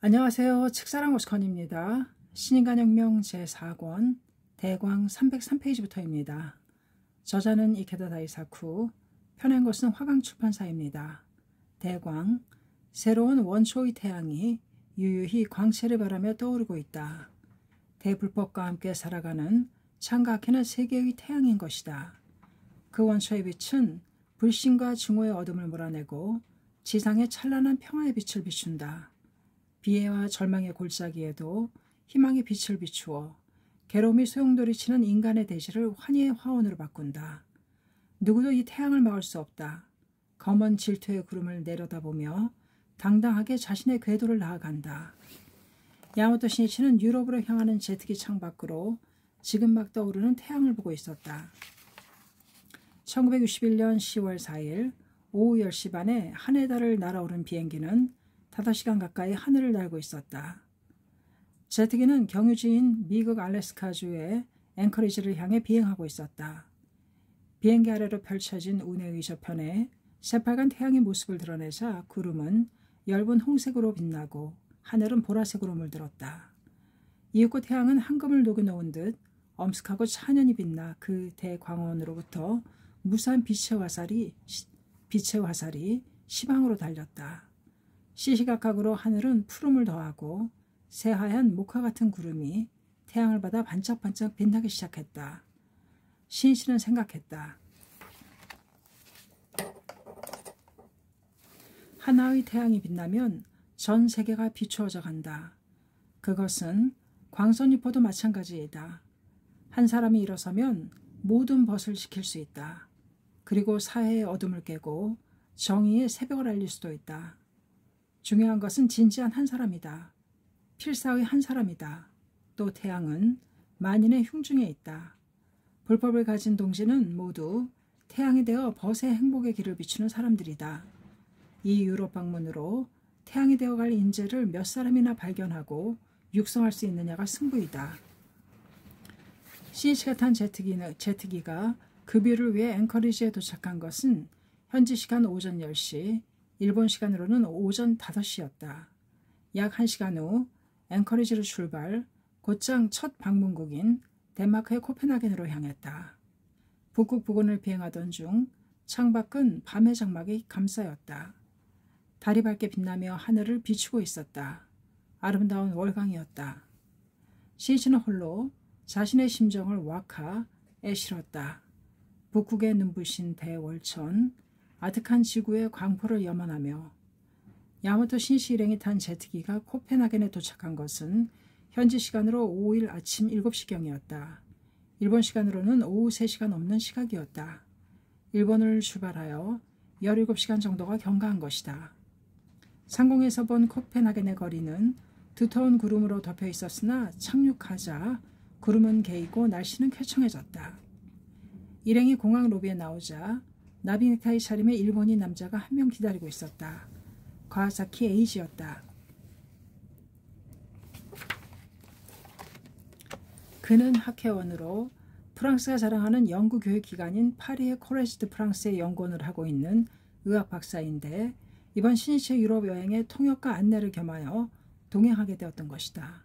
안녕하세요. 칙사랑 오스컨입니다. 신인간혁명 제4권 대광 303페이지부터입니다. 저자는 이케다 다이사쿠, 펴낸 것은 화강출판사입니다. 대광, 새로운 원초의 태양이 유유히 광채를 바라며 떠오르고 있다. 대불법과 함께 살아가는 창각해는 세계의 태양인 것이다. 그 원초의 빛은 불신과 증오의 어둠을 몰아내고 지상의 찬란한 평화의 빛을 비춘다. 비애와 절망의 골짜기에도 희망의 빛을 비추어 괴로움이 소용돌이치는 인간의 대지를 환희의 화원으로 바꾼다. 누구도 이 태양을 막을 수 없다. 검은 질투의 구름을 내려다보며 당당하게 자신의 궤도를 나아간다. 야마토 신이치는 유럽으로 향하는 제트기 창밖으로 지금 막 떠오르는 태양을 보고 있었다. 1961년 10월 4일 오후 10시 반에 하네다를 날아오른 비행기는 5시간 가까이 하늘을 날고 있었다. 제트기는 경유지인 미국 알래스카주의 앵커리지를 향해 비행하고 있었다. 비행기 아래로 펼쳐진 운해의 저편에 새빨간 태양의 모습을 드러내자 구름은 엷은 홍색으로 빛나고 하늘은 보라색으로 물들었다. 이윽고 태양은 황금을 녹여놓은 듯 엄숙하고 찬연히 빛나 그 대광원으로부터 무수한 빛의 화살이 시방으로 달렸다. 시시각각으로 하늘은 푸름을 더하고 새하얀 목화 같은 구름이 태양을 받아 반짝반짝 빛나기 시작했다. 신이치는 생각했다. 하나의 태양이 빛나면 전 세계가 비추어져 간다. 그것은 광선유포도 마찬가지이다. 한 사람이 일어서면 모든 벗을 지킬 수 있다. 그리고 사회의 어둠을 깨고 정의의 새벽을 알릴 수도 있다. 중요한 것은 진지한 한 사람이다. 필사의 한 사람이다. 또 태양은 만인의 흉중에 있다. 불법을 가진 동지는 모두 태양이 되어 벗의 행복의 길을 비추는 사람들이다. 이 유럽 방문으로 태양이 되어갈 인재를 몇 사람이나 발견하고 육성할 수 있느냐가 승부이다. 신이치가 탄 제트기가 급유를 위해 앵커리지에 도착한 것은 현지 시간 오전 10시, 일본 시간으로는 오전 5시였다. 약 1시간 후 앵커리지로 출발, 곧장 첫 방문국인 덴마크의 코펜하겐으로 향했다. 북극 부근을 비행하던 중 창밖은 밤의 장막이 감싸였다. 달이 밝게 빛나며 하늘을 비추고 있었다. 아름다운 월광이었다. 신이치는 홀로 자신의 심정을 왁하에 실었다. 북극의 눈부신 대월천, 아득한 지구의 광포를 염원하며 야마토 신이치 일행이 탄 제트기가 코펜하겐에 도착한 것은 현지 시간으로 5일 아침 7시경이었다. 일본 시간으로는 오후 3시가 넘는 시각이었다. 일본을 출발하여 17시간 정도가 경과한 것이다. 상공에서 본 코펜하겐의 거리는 두터운 구름으로 덮여 있었으나 착륙하자 구름은 개이고 날씨는 쾌청해졌다. 일행이 공항 로비에 나오자 나비 넥타이 차림의 일본인 남자가 한 명 기다리고 있었다. 가와사키 에이지였다. 그는 학회원으로 프랑스가 자랑하는 연구 교육 기관인 파리의 코레지 드 프랑스에 연구원을 하고 있는 의학 박사인데 이번 신이치의 유럽 여행에 통역과 안내를 겸하여 동행하게 되었던 것이다.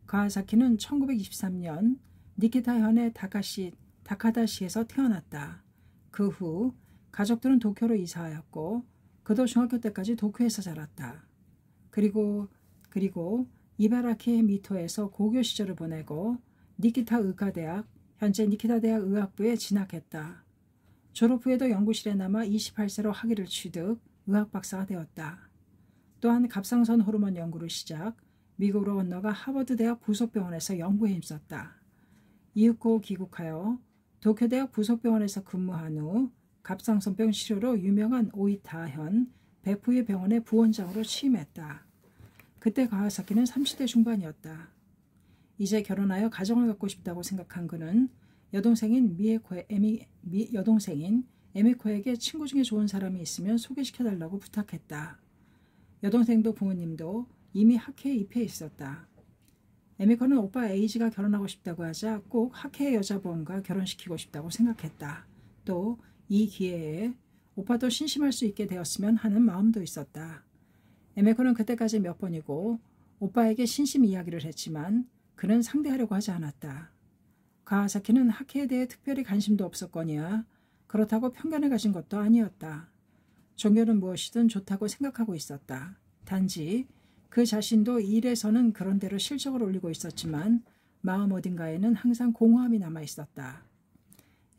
가와사키는 1923년 니키타 현의 다카다시에서 태어났다. 그 후 가족들은 도쿄로 이사하였고 그도 중학교 때까지 도쿄에서 자랐다. 그리고 이바라키 미토에서 고교 시절을 보내고 니키타 의과대학, 현재 니키타 대학 의학부에 진학했다. 졸업 후에도 연구실에 남아 28세로 학위를 취득, 의학 박사가 되었다. 또한 갑상선 호르몬 연구를 시작, 미국으로 건너가 하버드 대학 부속병원에서 연구에 힘썼다. 이윽고 귀국하여 도쿄대학 부속병원에서 근무한 후 갑상선병 치료로 유명한 오이타현 베푸이 병원의 부원장으로 취임했다. 그때 가와사키는 30대 중반이었다. 이제 결혼하여 가정을 갖고 싶다고 생각한 그는 여동생인 에미코에게 친구 중에 좋은 사람이 있으면 소개시켜달라고 부탁했다. 여동생도 부모님도 이미 학회에 입회해 있었다. 에미코는 오빠 에이지가 결혼하고 싶다고 하자 꼭 학회의 여자보험과 결혼시키고 싶다고 생각했다. 또 이 기회에 오빠도 신심할 수 있게 되었으면 하는 마음도 있었다. 에메코는 그때까지 몇 번이고 오빠에게 신심 이야기를 했지만 그는 상대하려고 하지 않았다. 가와사키는 하케에 대해 특별히 관심도 없었거니와 그렇다고 편견을 가진 것도 아니었다. 종교는 무엇이든 좋다고 생각하고 있었다. 단지 그 자신도 일에서는 그런대로 실적을 올리고 있었지만 마음 어딘가에는 항상 공허함이 남아 있었다.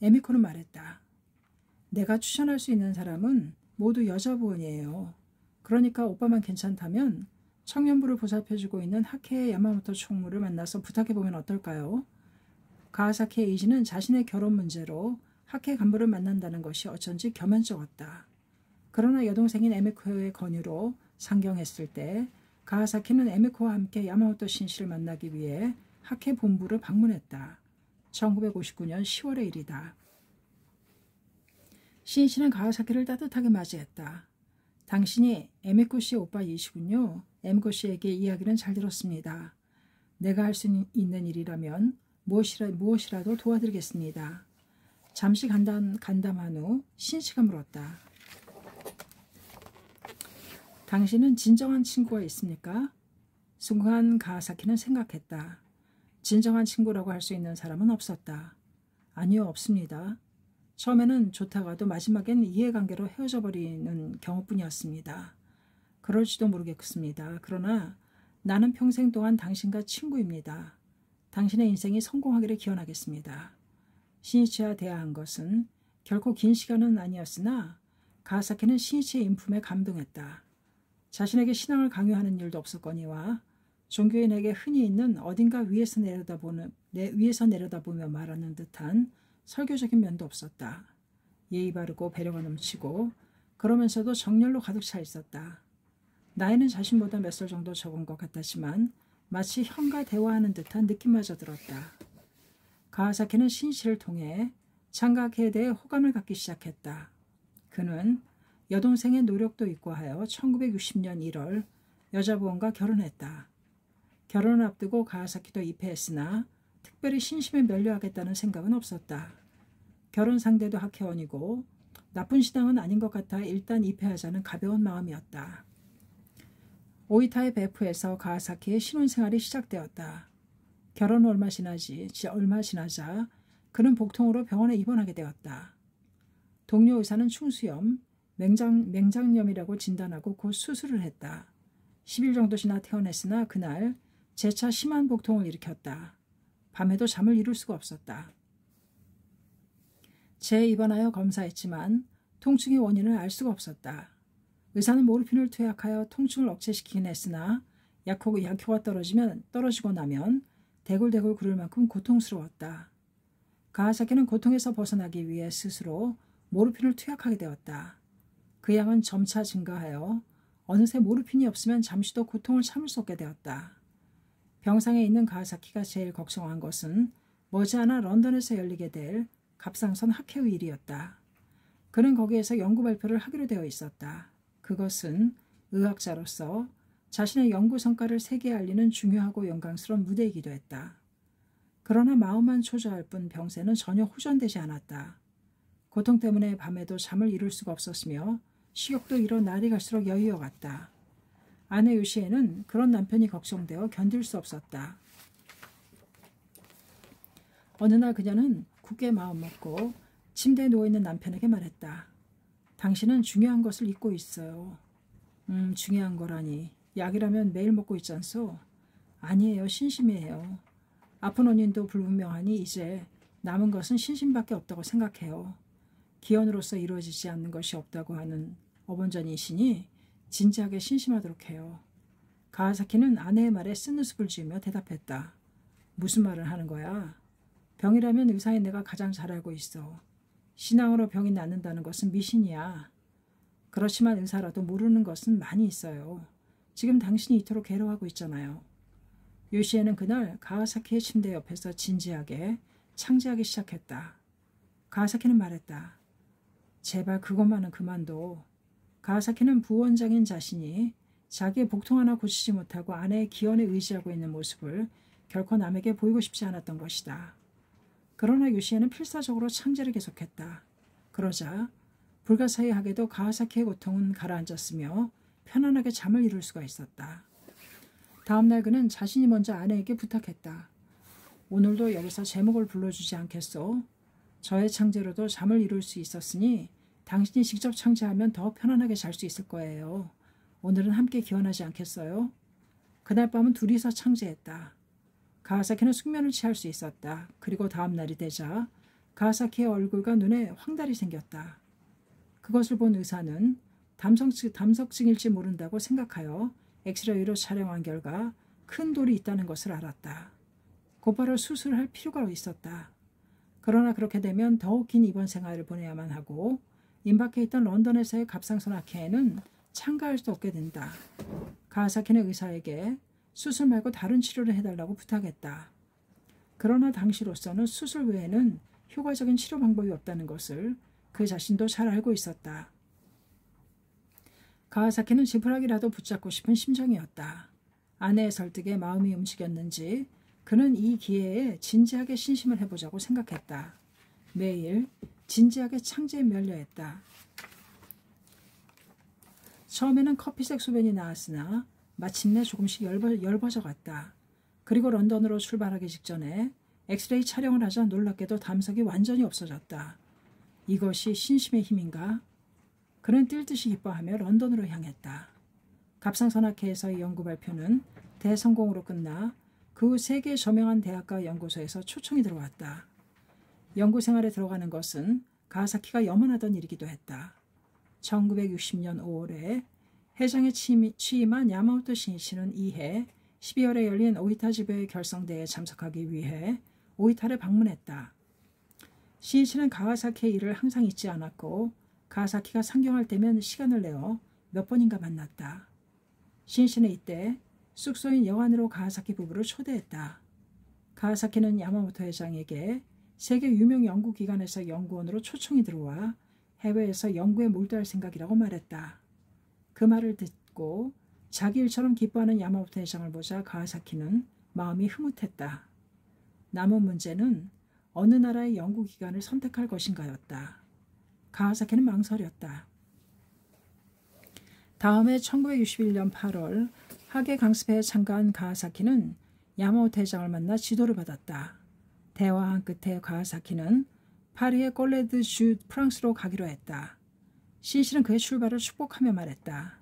에미코는 말했다. 내가 추천할 수 있는 사람은 모두 여자부원이에요. 그러니까 오빠만 괜찮다면 청년부를 보살펴주고 있는 하케의 야마모토 총무를 만나서 부탁해보면 어떨까요? 가와사키 에이지는 자신의 결혼 문제로 하케 간부를 만난다는 것이 어쩐지 겸연쩍었다. 그러나 여동생인 에미코의 권유로 상경했을 때 가와사키는 에미코와 함께 야마모토 신씨를 만나기 위해 하케 본부를 방문했다. 1959년 10월의 일이다. 신씨는 가와사키를 따뜻하게 맞이했다. 당신이 에미코 씨의 오빠이시군요. 에미코 씨에게 이야기는 잘 들었습니다. 내가 할 수 있는 일이라면 무엇이라도 도와드리겠습니다. 잠시 간담한 후 신씨가 물었다. 당신은 진정한 친구가 있습니까? 순간 가와사키는 생각했다. 진정한 친구라고 할 수 있는 사람은 없었다. 아니요, 없습니다. 처음에는 좋다가도 마지막엔 이해관계로 헤어져 버리는 경우뿐이었습니다. 그럴지도 모르겠습니다. 그러나 나는 평생 동안 당신과 친구입니다. 당신의 인생이 성공하기를 기원하겠습니다. 신이치와 대화한 것은 결코 긴 시간은 아니었으나 가와사키는 신이치의 인품에 감동했다. 자신에게 신앙을 강요하는 일도 없었거니와 종교인에게 흔히 있는 어딘가 위에서 내려다보며 말하는 듯한 설교적인 면도 없었다. 예의 바르고 배려가 넘치고 그러면서도 정열로 가득 차 있었다. 나이는 자신보다 몇 살 정도 적은 것 같았지만 마치 형과 대화하는 듯한 느낌마저 들었다. 가와사키는 신씨를 통해 장가케에 대해 호감을 갖기 시작했다. 그는 여동생의 노력도 있고 하여 1960년 1월 여자부원과 결혼했다. 결혼을 앞두고 가와사키도 입회했으나 특별히 신심에 면류하겠다는 생각은 없었다. 결혼 상대도 하케원이고 나쁜 신앙은 아닌 것 같아 일단 입회하자는 가벼운 마음이었다. 오이타의 베프에서 가와사키의 신혼생활이 시작되었다. 결혼 얼마 지나자 그는 복통으로 병원에 입원하게 되었다. 동료 의사는 충수염, 맹장염이라고 진단하고 곧 수술을 했다. 10일 정도 지나 퇴원했으나 그날 재차 심한 복통을 일으켰다. 밤에도 잠을 이룰 수가 없었다. 재입원하여 검사했지만 통증의 원인을 알 수가 없었다. 의사는 모르핀을 투약하여 통증을 억제시키긴 했으나 약효가 떨어지고 나면 대굴대굴 구를 만큼 고통스러웠다. 가와사키는 고통에서 벗어나기 위해 스스로 모르핀을 투약하게 되었다. 그 양은 점차 증가하여 어느새 모르핀이 없으면 잠시도 고통을 참을 수 없게 되었다. 병상에 있는 가와사키가 제일 걱정한 것은 머지않아 런던에서 열리게 될 갑상선 학회의 일이었다. 그는 거기에서 연구 발표를 하기로 되어 있었다. 그것은 의학자로서 자신의 연구 성과를 세계에 알리는 중요하고 영광스러운 무대이기도 했다. 그러나 마음만 초조할 뿐 병세는 전혀 호전되지 않았다. 고통 때문에 밤에도 잠을 이룰 수가 없었으며 식욕도 잃어 날이 갈수록 여유어갔다. 아내 요시에는 그런 남편이 걱정되어 견딜 수 없었다. 어느 날 그녀는 굳게 마음먹고 침대에 누워있는 남편에게 말했다. 당신은 중요한 것을 잊고 있어요. 중요한 거라니. 약이라면 매일 먹고 있잖소. 아니에요. 신심이에요. 아픈 원인도 불분명하니 이제 남은 것은 신심밖에 없다고 생각해요. 기원으로서 이루어지지 않는 것이 없다고 하는 어본전이시니 진지하게 신심하도록 해요. 가와사키는 아내의 말에 쓴웃음을 지으며 대답했다. 무슨 말을 하는 거야? 병이라면 의사인 내가 가장 잘 알고 있어. 신앙으로 병이 낫는다는 것은 미신이야. 그렇지만 의사라도 모르는 것은 많이 있어요. 지금 당신이 이토록 괴로워하고 있잖아요. 요시에는 그날 가와사키의 침대 옆에서 진지하게 창제하기 시작했다. 가와사키는 말했다. 제발 그것만은 그만둬. 가와사키는 부원장인 자신이 자기의 복통 하나 고치지 못하고 아내의 기원에 의지하고 있는 모습을 결코 남에게 보이고 싶지 않았던 것이다. 그러나 요시에는 필사적으로 창제를 계속했다. 그러자 불가사의하게도 가와사키의 고통은 가라앉았으며 편안하게 잠을 이룰 수가 있었다. 다음날 그는 자신이 먼저 아내에게 부탁했다. 오늘도 여기서 제목을 불러주지 않겠소? 저의 창제로도 잠을 이룰 수 있었으니 당신이 직접 창제하면 더 편안하게 잘 수 있을 거예요. 오늘은 함께 기원하지 않겠어요? 그날 밤은 둘이서 창제했다. 가와사키는 숙면을 취할 수 있었다. 그리고 다음 날이 되자 가와사키의 얼굴과 눈에 황달이 생겼다. 그것을 본 의사는 담석증일지 모른다고 생각하여 엑스레이로 촬영한 결과 큰 돌이 있다는 것을 알았다. 곧바로 수술할 필요가 있었다. 그러나 그렇게 되면 더욱 긴 입원 생활을 보내야만 하고 임박해 있던 런던에서의 갑상선 악회에는 참가할 수 없게 된다. 가와사키는 의사에게 수술 말고 다른 치료를 해달라고 부탁했다. 그러나 당시로서는 수술 외에는 효과적인 치료 방법이 없다는 것을 그 자신도 잘 알고 있었다. 가와사키는 지푸라기라도 붙잡고 싶은 심정이었다. 아내의 설득에 마음이 움직였는지 그는 이 기회에 진지하게 신심을 해보자고 생각했다. 매일 진지하게 창제에 면려했다. 처음에는 커피색 소변이 나왔으나 마침내 조금씩 엷어져 갔다. 그리고 런던으로 출발하기 직전에 엑스레이 촬영을 하자 놀랍게도 담석이 완전히 없어졌다. 이것이 신심의 힘인가? 그는 뛸 듯이 기뻐하며 런던으로 향했다. 갑상선악회에서의 연구 발표는 대성공으로 끝나 그 후 세계 저명한 대학과 연구소에서 초청이 들어왔다. 연구 생활에 들어가는 것은 가와사키가 염원하던 일이기도 했다. 1960년 5월에 회장에 취임한 야마모토 신이치는 이해 12월에 열린 오이타 지배의 결성대회에 참석하기 위해 오이타를 방문했다. 신이치는 가와사키의 일을 항상 잊지 않았고 가와사키가 상경할 때면 시간을 내어 몇 번인가 만났다. 신이치는 이때 숙소인 여관으로 가와사키 부부를 초대했다. 가와사키는 야마모토 회장에게 세계 유명 연구기관에서 연구원으로 초청이 들어와 해외에서 연구에 몰두할 생각이라고 말했다. 그 말을 듣고 자기 일처럼 기뻐하는 야마모토 회장을 보자 가와사키는 마음이 흐뭇했다. 남은 문제는 어느 나라의 연구기관을 선택할 것인가였다. 가와사키는 망설였다. 다음해 1961년 8월 학예 강습회에 참가한 가와사키는 야마모토 회장을 만나 지도를 받았다. 대화한 끝에 가와사키는 파리의 꼴레드 주 프랑스로 가기로 했다. 신실은 그의 출발을 축복하며 말했다.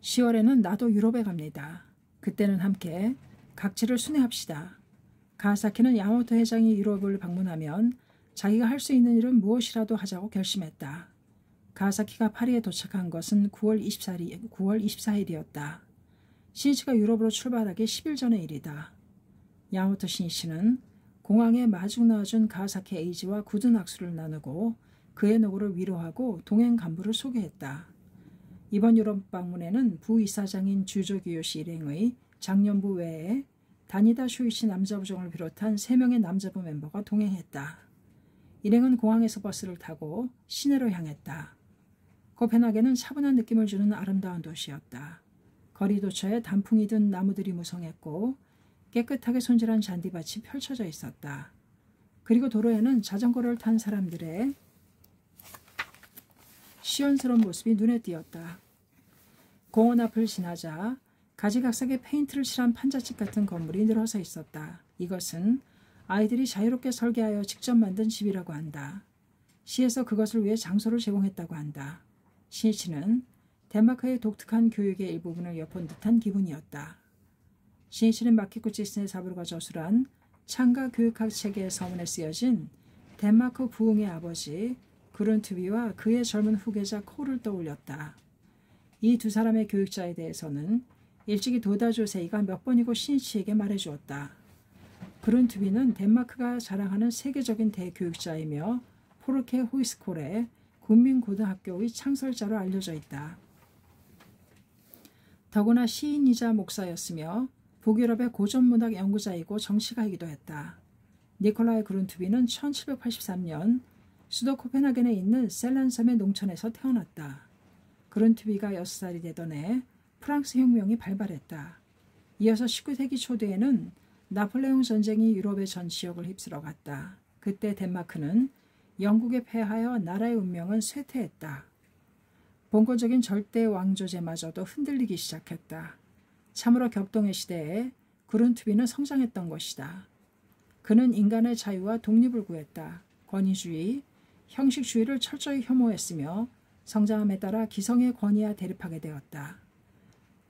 10월에는 나도 유럽에 갑니다. 그때는 함께 각지를 순회합시다. 가와사키는 야마모토 회장이 유럽을 방문하면 자기가 할 수 있는 일은 무엇이라도 하자고 결심했다. 가와사키가 파리에 도착한 것은 9월 24일이었다. 신이치가 유럽으로 출발하기 10일 전의 일이다. 야마모토 신이치는 공항에 마중 나와준 가와사키 에이지와 굳은 악수를 나누고 그의 노고를 위로하고 동행 간부를 소개했다. 이번 유럽 방문에는 부이사장인 주조 기요시 일행의 장년부 외에 다니다 쇼이치 남자부정을 비롯한 3명의 남자부 멤버가 동행했다. 일행은 공항에서 버스를 타고 시내로 향했다. 코펜하겐은 차분한 느낌을 주는 아름다운 도시였다. 거리 도처에 단풍이 든 나무들이 무성했고 깨끗하게 손질한 잔디밭이 펼쳐져 있었다. 그리고 도로에는 자전거를 탄 사람들의 시원스러운 모습이 눈에 띄었다. 공원 앞을 지나자 가지각색의 페인트를 칠한 판잣집 같은 건물이 늘어서 있었다. 이것은 아이들이 자유롭게 설계하여 직접 만든 집이라고 한다. 시에서 그것을 위해 장소를 제공했다고 한다. 신이치는 덴마크의 독특한 교육의 일부분을 엿본 듯한 기분이었다. 신이치는 마키쿠치스네 사부로가 저술한 창가 교육학 체계의 서문에 쓰여진 덴마크 부흥의 아버지 그룬투비와 그의 젊은 후계자 코를 떠올렸다. 이 두 사람의 교육자에 대해서는 일찍이 도다 조세이가 몇 번이고 신이치에게 말해주었다. 그룬투비는 덴마크가 자랑하는 세계적인 대교육자이며 포르케 호이스콜의 국민고등학교의 창설자로 알려져 있다. 더구나 시인이자 목사였으며 북유럽의 고전문학 연구자이고 정치가이기도 했다. 니콜라이 그룬투비는 1783년 수도 코펜하겐에 있는 셀란섬의 농촌에서 태어났다. 그룬투비가 6살이 되던 해 프랑스 혁명이 발발했다. 이어서 19세기 초대에는 나폴레옹 전쟁이 유럽의 전 지역을 휩쓸어 갔다. 그때 덴마크는 영국에 패하여 나라의 운명은 쇠퇴했다. 본권적인 절대 왕조제마저도 흔들리기 시작했다. 참으로 격동의 시대에 그룬트비는 성장했던 것이다. 그는 인간의 자유와 독립을 구했다. 권위주의, 형식주의를 철저히 혐오했으며 성장함에 따라 기성의 권위와 대립하게 되었다.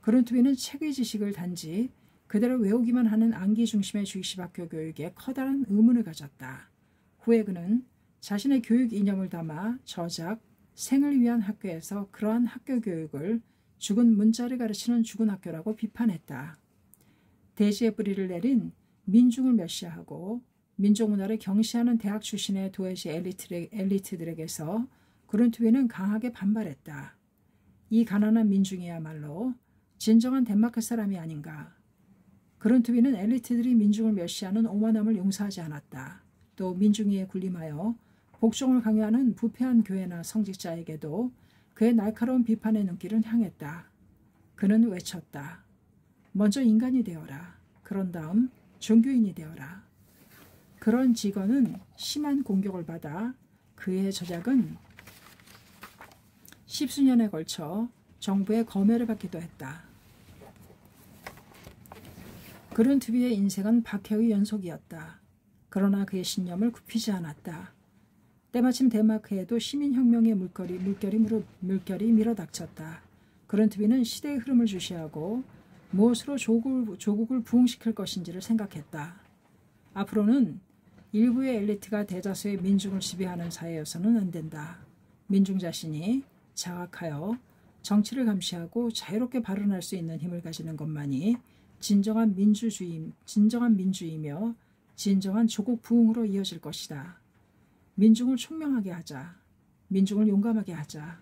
그룬트비는 책의 지식을 단지 그대로 외우기만 하는 암기 중심의 주입식 교육에 커다란 의문을 가졌다. 후에 그는 자신의 교육 이념을 담아 저작, 생을 위한 학교에서 그러한 학교 교육을 죽은 문자를 가르치는 죽은 학교라고 비판했다. 대지의 뿌리를 내린 민중을 멸시하고 민족 문화를 경시하는 대학 출신의 도회지 엘리트들에게서 그룬트비는 강하게 반발했다. 이 가난한 민중이야말로 진정한 덴마크 사람이 아닌가. 그룬트비는 엘리트들이 민중을 멸시하는 오만함을 용서하지 않았다. 또 민중위에 군림하여 복종을 강요하는 부패한 교회나 성직자에게도 그의 날카로운 비판의 눈길은 향했다. 그는 외쳤다. 먼저 인간이 되어라. 그런 다음 종교인이 되어라. 그런 직원은 심한 공격을 받아 그의 저작은 십수년에 걸쳐 정부의 검열을 받기도 했다. 그룬트비의 인생은 박해의 연속이었다. 그러나 그의 신념을 굽히지 않았다. 때마침 덴마크에도 시민혁명의 물결이 밀어닥쳤다. 그룬트비는 시대의 흐름을 주시하고 무엇으로 조국을 부흥시킬 것인지를 생각했다. 앞으로는 일부의 엘리트가 대다수의 민중을 지배하는 사회여서는 안 된다. 민중 자신이 자각하여 정치를 감시하고 자유롭게 발언할 수 있는 힘을 가지는 것만이 진정한 민주이며 진정한 조국 부흥으로 이어질 것이다. 민중을 총명하게 하자. 민중을 용감하게 하자.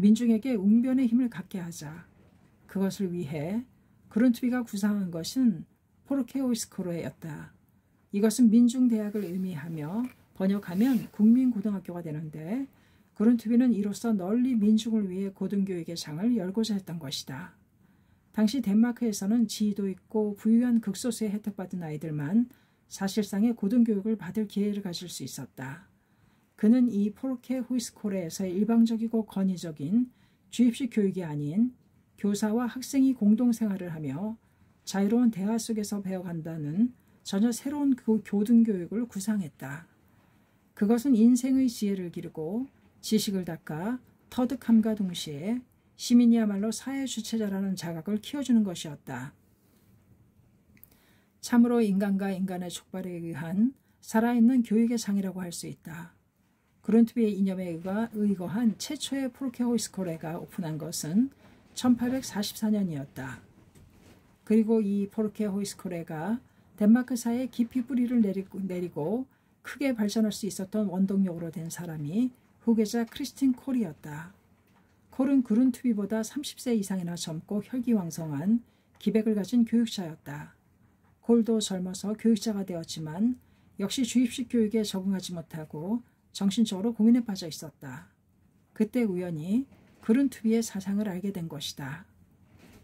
민중에게 웅변의 힘을 갖게 하자. 그것을 위해 그룬트비가 구상한 것은 포르케오이스코레였다. 이것은 민중대학을 의미하며 번역하면 국민고등학교가 되는데 그룬트비는 이로써 널리 민중을 위해 고등교육의 장을 열고자 했던 것이다. 당시 덴마크에서는 지위도 있고 부유한 극소수의 혜택받은 아이들만 사실상의 고등교육을 받을 기회를 가질 수 있었다. 그는 이 포르케호이스코레에서의 일방적이고 권위적인 주입식 교육이 아닌 교사와 학생이 공동생활을 하며 자유로운 대화 속에서 배워간다는 전혀 새로운 고등교육을 구상했다. 그것은 인생의 지혜를 기르고 지식을 닦아 터득함과 동시에 시민이야말로 사회 주체자라는 자각을 키워주는 것이었다. 참으로 인간과 인간의 촉발에 의한 살아있는 교육의 장이라고 할 수 있다. 그룬트비의 이념에 의거한 최초의 포르케호이스코레가 오픈한 것은 1844년이었다. 그리고 이 포르케호이스코레가 덴마크 사회에 깊이 뿌리를 내리고 크게 발전할 수 있었던 원동력으로 된 사람이 후계자 크리스틴 콜이었다. 콜은 그룬트비보다 30세 이상이나 젊고 혈기왕성한 기백을 가진 교육자였다. 콜도 젊어서 교육자가 되었지만 역시 주입식 교육에 적응하지 못하고 정신적으로 고민에 빠져 있었다. 그때 우연히 그룬트비의 사상을 알게 된 것이다.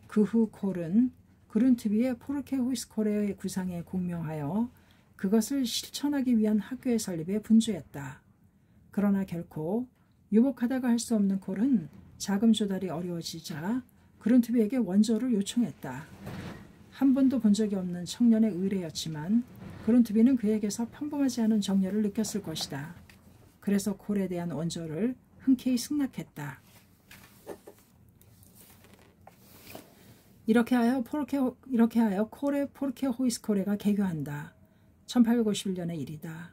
그 후 콜은 그룬트비의 포르케호이스코레의 구상에 공명하여 그것을 실천하기 위한 학교의 설립에 분주했다. 그러나 결코 유복하다가 할 수 없는 콜은 자금 조달이 어려워지자 그룬트비에게 원조를 요청했다. 한 번도 본 적이 없는 청년의 의뢰였지만 그룬트비는 그에게서 평범하지 않은 정열을 느꼈을 것이다. 그래서 콜에 대한 원조를 흔쾌히 승낙했다. 이렇게 하여 콜의 포르케호이스코레가 개교한다. 1851년의 일이다.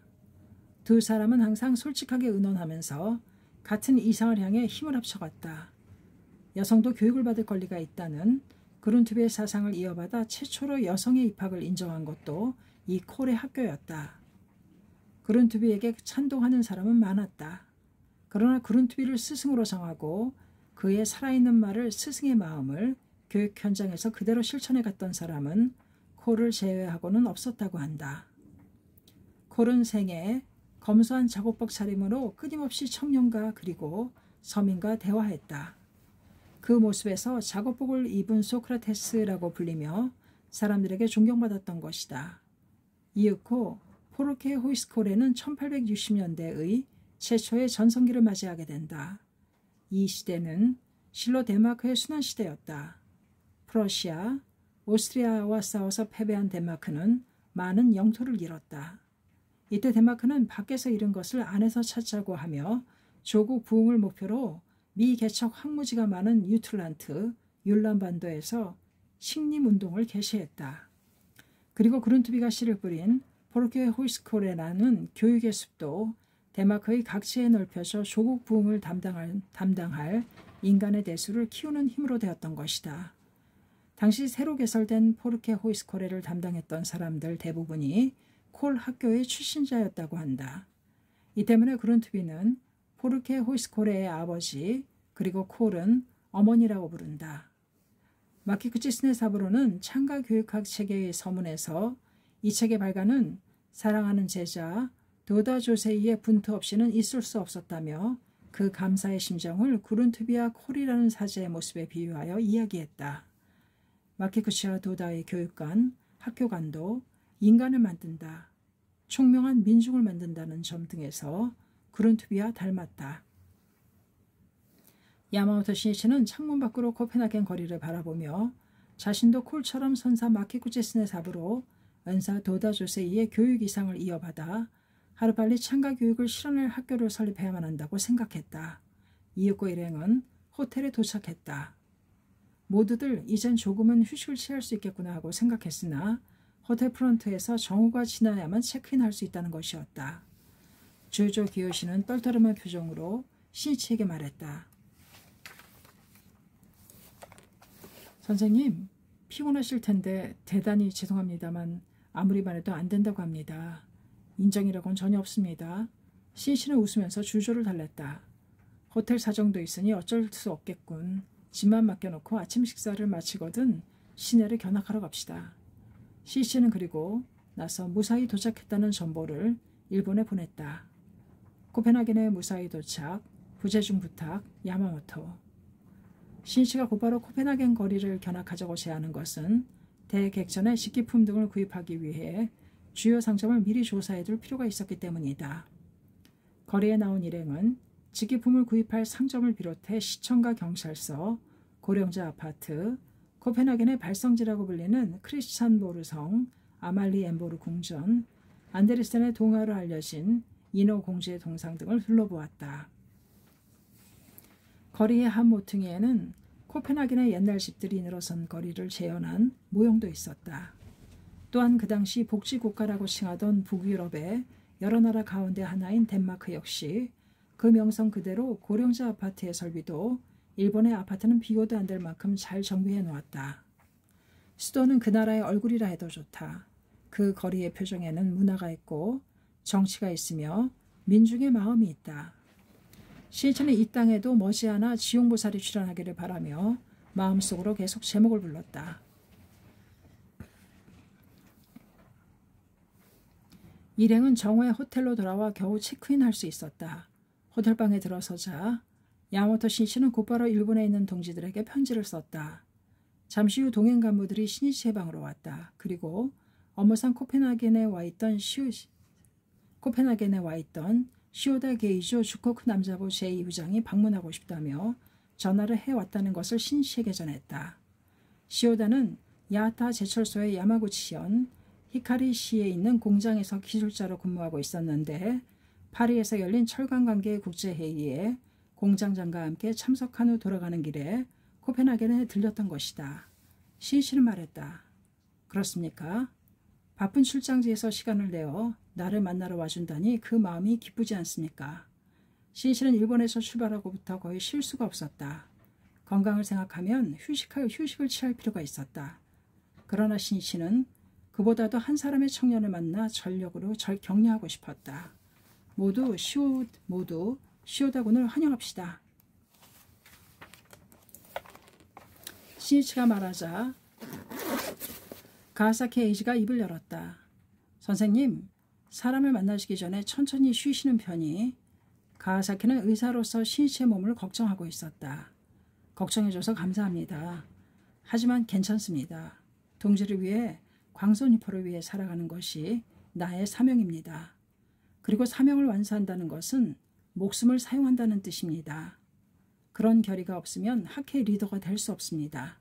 두 사람은 항상 솔직하게 의논하면서 같은 이상을 향해 힘을 합쳐갔다. 여성도 교육을 받을 권리가 있다는 그룬트비의 사상을 이어받아 최초로 여성의 입학을 인정한 것도 이 콜의 학교였다. 그룬트비에게 찬동하는 사람은 많았다. 그러나 그룬트비를 스승으로 정하고 그의 살아있는 말을 스승의 마음을 교육 현장에서 그대로 실천해 갔던 사람은 콜을 제외하고는 없었다고 한다. 콜은 생애 검소한 작업복 차림으로 끊임없이 청년과 그리고 서민과 대화했다. 그 모습에서 작업복을 입은 소크라테스라고 불리며 사람들에게 존경받았던 것이다. 이윽고 포르케호이스코레는 1860년대의 최초의 전성기를 맞이하게 된다. 이 시대는 실로 덴마크의 순환시대였다. 프러시아, 오스트리아와 싸워서 패배한 덴마크는 많은 영토를 잃었다. 이때 덴마크는 밖에서 잃은 것을 안에서 찾자고 하며 조국 부흥을 목표로 미 개척 황무지가 많은 유틀란트, 율란반도에서 식림운동을 개시했다. 그리고 그룬트비가 씨를 뿌린 포르케 호이스코레라는 교육의 숲도 덴마크의 각지에 넓혀져 조국 부흥을 담당할 인간의 대수를 키우는 힘으로 되었던 것이다. 당시 새로 개설된 포르케 호이스코레를 담당했던 사람들 대부분이 콜 학교의 출신자였다고 한다. 이 때문에 그룬트비는 포르케 호이스코레의 아버지 그리고 콜은 어머니라고 부른다. 마키쿠치스네 사부로는 창가 교육학 체계의 서문에서 이 책의 발간은 사랑하는 제자 도다 조세이의 분투 없이는 있을 수 없었다며 그 감사의 심정을 그룬트비와 콜이라는 사제의 모습에 비유하여 이야기했다. 마키쿠치와 도다의 교육관, 학교관도 인간을 만든다, 총명한 민중을 만든다는 점 등에서 그룬트비와 닮았다. 야마모토 신이치는 창문 밖으로 코펜하겐 거리를 바라보며 자신도 콜처럼 선사 마키쿠치스네 사부로 은사 도다 조세이의 교육 이상을 이어받아 하루빨리 창가 교육을 실현할 학교를 설립해야만 한다고 생각했다. 이윽고 일행은 호텔에 도착했다. 모두들 이젠 조금은 휴식을 취할 수 있겠구나 하고 생각했으나 호텔 프런트에서 정오가 지나야만 체크인할 수 있다는 것이었다. 주조 기요시는 떨떠름한 표정으로 신이치에게 말했다. 선생님, 피곤하실 텐데 대단히 죄송합니다만 아무리 말해도 안 된다고 합니다. 인정이라고는 전혀 없습니다. 신이치는 웃으면서 주조를 달랬다. 호텔 사정도 있으니 어쩔 수 없겠군. 집만 맡겨놓고 아침 식사를 마치거든 시내를 견학하러 갑시다. 신이치는 그리고 나서 무사히 도착했다는 정보를 일본에 보냈다. 코펜하겐에 무사히 도착, 부재중 부탁, 야마모토. 신이치가 곧바로 코펜하겐 거리를 견학하자고 제안한 것은 대객전의 식기품 등을 구입하기 위해 주요 상점을 미리 조사해둘 필요가 있었기 때문이다. 거리에 나온 일행은 직기품을 구입할 상점을 비롯해 시청과 경찰서, 고령자 아파트, 코펜하겐의 발성지라고 불리는 크리스찬보르 성, 아말리엔보르 궁전, 안데르센의 동화로 알려진 인호 공주의 동상 등을 둘러보았다. 거리의 한 모퉁이에는 코펜하겐의 옛날 집들이 늘어선 거리를 재현한 모형도 있었다. 또한 그 당시 복지국가라고 칭하던 북유럽의 여러 나라 가운데 하나인 덴마크 역시 그 명성 그대로 고령자 아파트의 설비도 일본의 아파트는 비교도 안 될 만큼 잘 정비해 놓았다. 수도는 그 나라의 얼굴이라 해도 좋다. 그 거리의 표정에는 문화가 있고 정치가 있으며 민중의 마음이 있다. 신이치는 이 땅에도 머지않아 지용보살이 출현하기를 바라며 마음속으로 계속 제목을 불렀다. 일행은 정오에 호텔로 돌아와 겨우 체크인할 수 있었다. 호텔방에 들어서자 야마모토 신이치는 곧바로 일본에 있는 동지들에게 편지를 썼다. 잠시 후 동행 간부들이 신이치의 방으로 왔다. 그리고 업무상 코펜하겐에 와 있던 시오다 게이조 주코쿠 남자부 제2부장이 방문하고 싶다며 전화를 해왔다는 것을 신이치에게 전했다. 시오다는 야타 제철소의 야마구치현 히카리시에 있는 공장에서 기술자로 근무하고 있었는데 파리에서 열린 철강관계 국제회의에 공장장과 함께 참석한 후 돌아가는 길에 코펜하겐에 들렸던 것이다. 신이치는 말했다. 그렇습니까? 바쁜 출장지에서 시간을 내어 나를 만나러 와준다니 그 마음이 기쁘지 않습니까? 신이치는 일본에서 출발하고부터 거의 쉴 수가 없었다. 건강을 생각하면 휴식을 취할 필요가 있었다. 그러나 신이치는 그보다도 한 사람의 청년을 만나 전력으로 격려하고 싶었다. 모두 시오다군을 환영합시다. 신이치가 말하자 가와사키 에이지가 입을 열었다. 선생님, 사람을 만나시기 전에 천천히 쉬시는 편이. 가와사키는 의사로서 신이치의 몸을 걱정하고 있었다. 걱정해줘서 감사합니다. 하지만 괜찮습니다. 동지를 위해 광선유포를 위해 살아가는 것이 나의 사명입니다. 그리고 사명을 완수한다는 것은 목숨을 사용한다는 뜻입니다. 그런 결의가 없으면 학회 리더가 될 수 없습니다.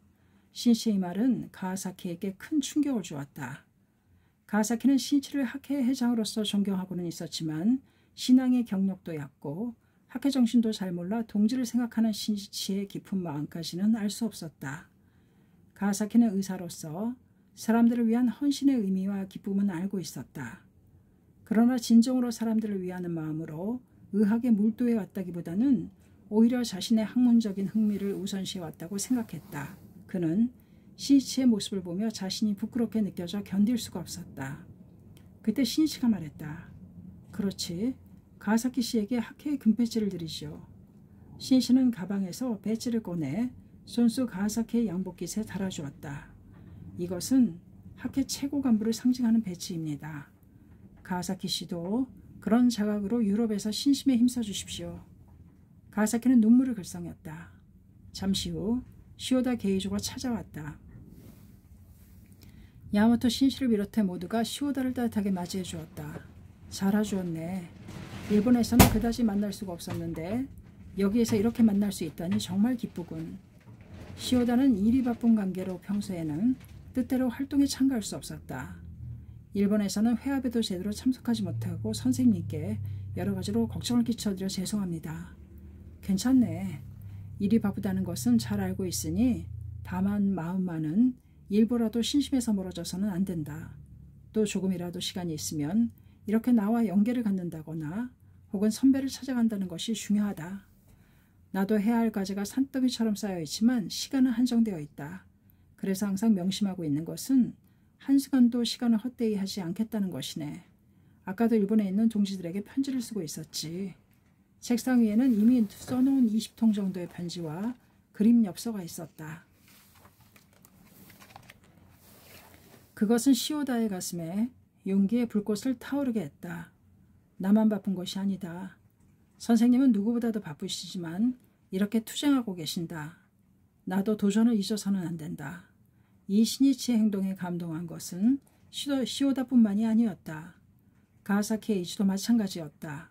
신이치의 말은 가와사키에게 큰 충격을 주었다. 가와사키는 신이치를 학회 회장으로서 존경하고는 있었지만 신앙의 경력도 얕고 학회 정신도 잘 몰라 동지를 생각하는 신이치의 깊은 마음까지는 알 수 없었다. 가와사키는 의사로서 사람들을 위한 헌신의 의미와 기쁨은 알고 있었다. 그러나 진정으로 사람들을 위하는 마음으로 의학에 몰두해 왔다기보다는 오히려 자신의 학문적인 흥미를 우선시해 왔다고 생각했다. 그는 신이치의 모습을 보며 자신이 부끄럽게 느껴져 견딜 수가 없었다. 그때 신이치가 말했다. 그렇지. 가와사키 씨에게 학회의 금배지를 드리시오. 신이치는 가방에서 배지를 꺼내 손수 가와사키의 양복깃에 달아주었다. 이것은 학회 최고 간부를 상징하는 배지입니다. 가와사키 씨도 그런 자각으로 유럽에서 신심에 힘써 주십시오. 가와사키는 눈물을 글썽였다. 잠시 후 시오다 게이조가 찾아왔다. 야마토 신씨를 비롯해 모두가 시오다를 따뜻하게 맞이해 주었다. 잘해주었네. 일본에서는 그다지 만날 수가 없었는데 여기에서 이렇게 만날 수 있다니 정말 기쁘군. 시오다는 일이 바쁜 관계로 평소에는 뜻대로 활동에 참가할 수 없었다. 일본에서는 회합에도 제대로 참석하지 못하고 선생님께 여러 가지로 걱정을 끼쳐드려 죄송합니다. 괜찮네. 일이 바쁘다는 것은 잘 알고 있으니 다만 마음만은 일부라도 신심에서 멀어져서는 안 된다. 또 조금이라도 시간이 있으면 이렇게 나와 연계를 갖는다거나 혹은 선배를 찾아간다는 것이 중요하다. 나도 해야 할 과제가 산더미처럼 쌓여있지만 시간은 한정되어 있다. 그래서 항상 명심하고 있는 것은 한시간도 시간을 헛되이 하지 않겠다는 것이네. 아까도 일본에 있는 동지들에게 편지를 쓰고 있었지. 책상 위에는 이미 써놓은 20통 정도의 편지와 그림 엽서가 있었다. 그것은 시오다의 가슴에 용기의 불꽃을 타오르게 했다. 나만 바쁜 것이 아니다. 선생님은 누구보다도 바쁘시지만 이렇게 투쟁하고 계신다. 나도 도전을 잊어서는 안 된다. 이 신이치의 행동에 감동한 것은 시오다뿐만이 아니었다. 가와사키 에이지도 마찬가지였다.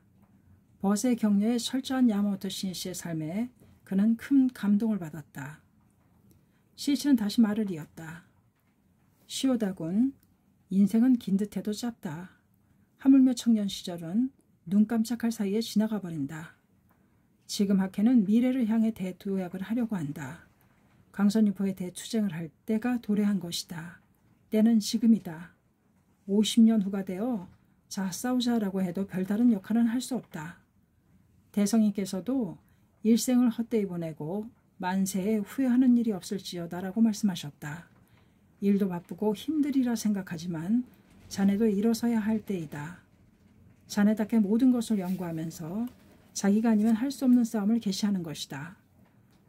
벗의 격려에 철저한 야마모토 신이치의 삶에 그는 큰 감동을 받았다. 신이치는 다시 말을 이었다. 시오다군, 인생은 긴 듯해도 짧다. 하물며 청년 시절은 눈 깜짝할 사이에 지나가 버린다. 지금 학회는 미래를 향해 대도약을 하려고 한다. 강선유포에 대투쟁을 할 때가 도래한 것이다. 때는 지금이다. 50년 후가 되어 자 싸우자라고 해도 별다른 역할은 할 수 없다. 대성인께서도 일생을 헛되이 보내고 만세에 후회하는 일이 없을지어다라고 말씀하셨다. 일도 바쁘고 힘들이라 생각하지만 자네도 일어서야 할 때이다. 자네답게 모든 것을 연구하면서 자기가 아니면 할 수 없는 싸움을 개시하는 것이다.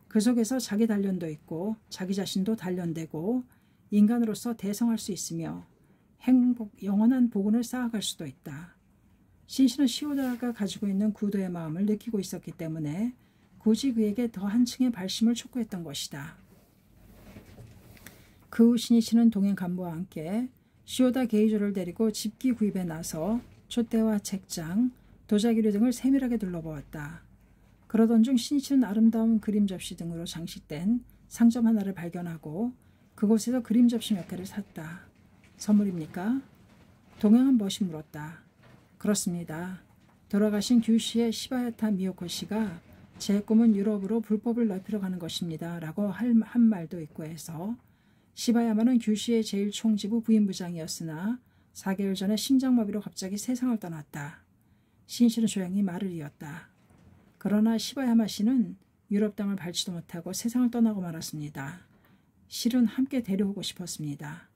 그 속에서 자기 단련도 있고 자기 자신도 단련되고 인간으로서 대성할 수 있으며 영원한 복운을 쌓아갈 수도 있다. 신씨는 시오다가 가지고 있는 구도의 마음을 느끼고 있었기 때문에 굳이 그에게 더 한층의 발심을 촉구했던 것이다. 그 후 신이치는 동행 간부와 함께 시오다 게이조를 데리고 집기 구입에 나서 촛대와 책장, 도자기류 등을 세밀하게 둘러보았다. 그러던 중 신이치는 아름다운 그림 접시 등으로 장식된 상점 하나를 발견하고 그곳에서 그림 접시 몇 개를 샀다. 선물입니까? 동행한 멋이 물었다. 그렇습니다. 돌아가신 규시의 시바야타 미요코 씨가 제 꿈은 유럽으로 불법을 넓히러 가는 것입니다. 라고 한 말도 있고 해서 시바야마는 규시의 제일 총지부 부인부장이었으나 4개월 전에 심장마비로 갑자기 세상을 떠났다. 신씨는 조용히 말을 이었다. 그러나 시바야마 씨는 유럽 땅을 밟지도 못하고 세상을 떠나고 말았습니다. 실은 함께 데려오고 싶었습니다.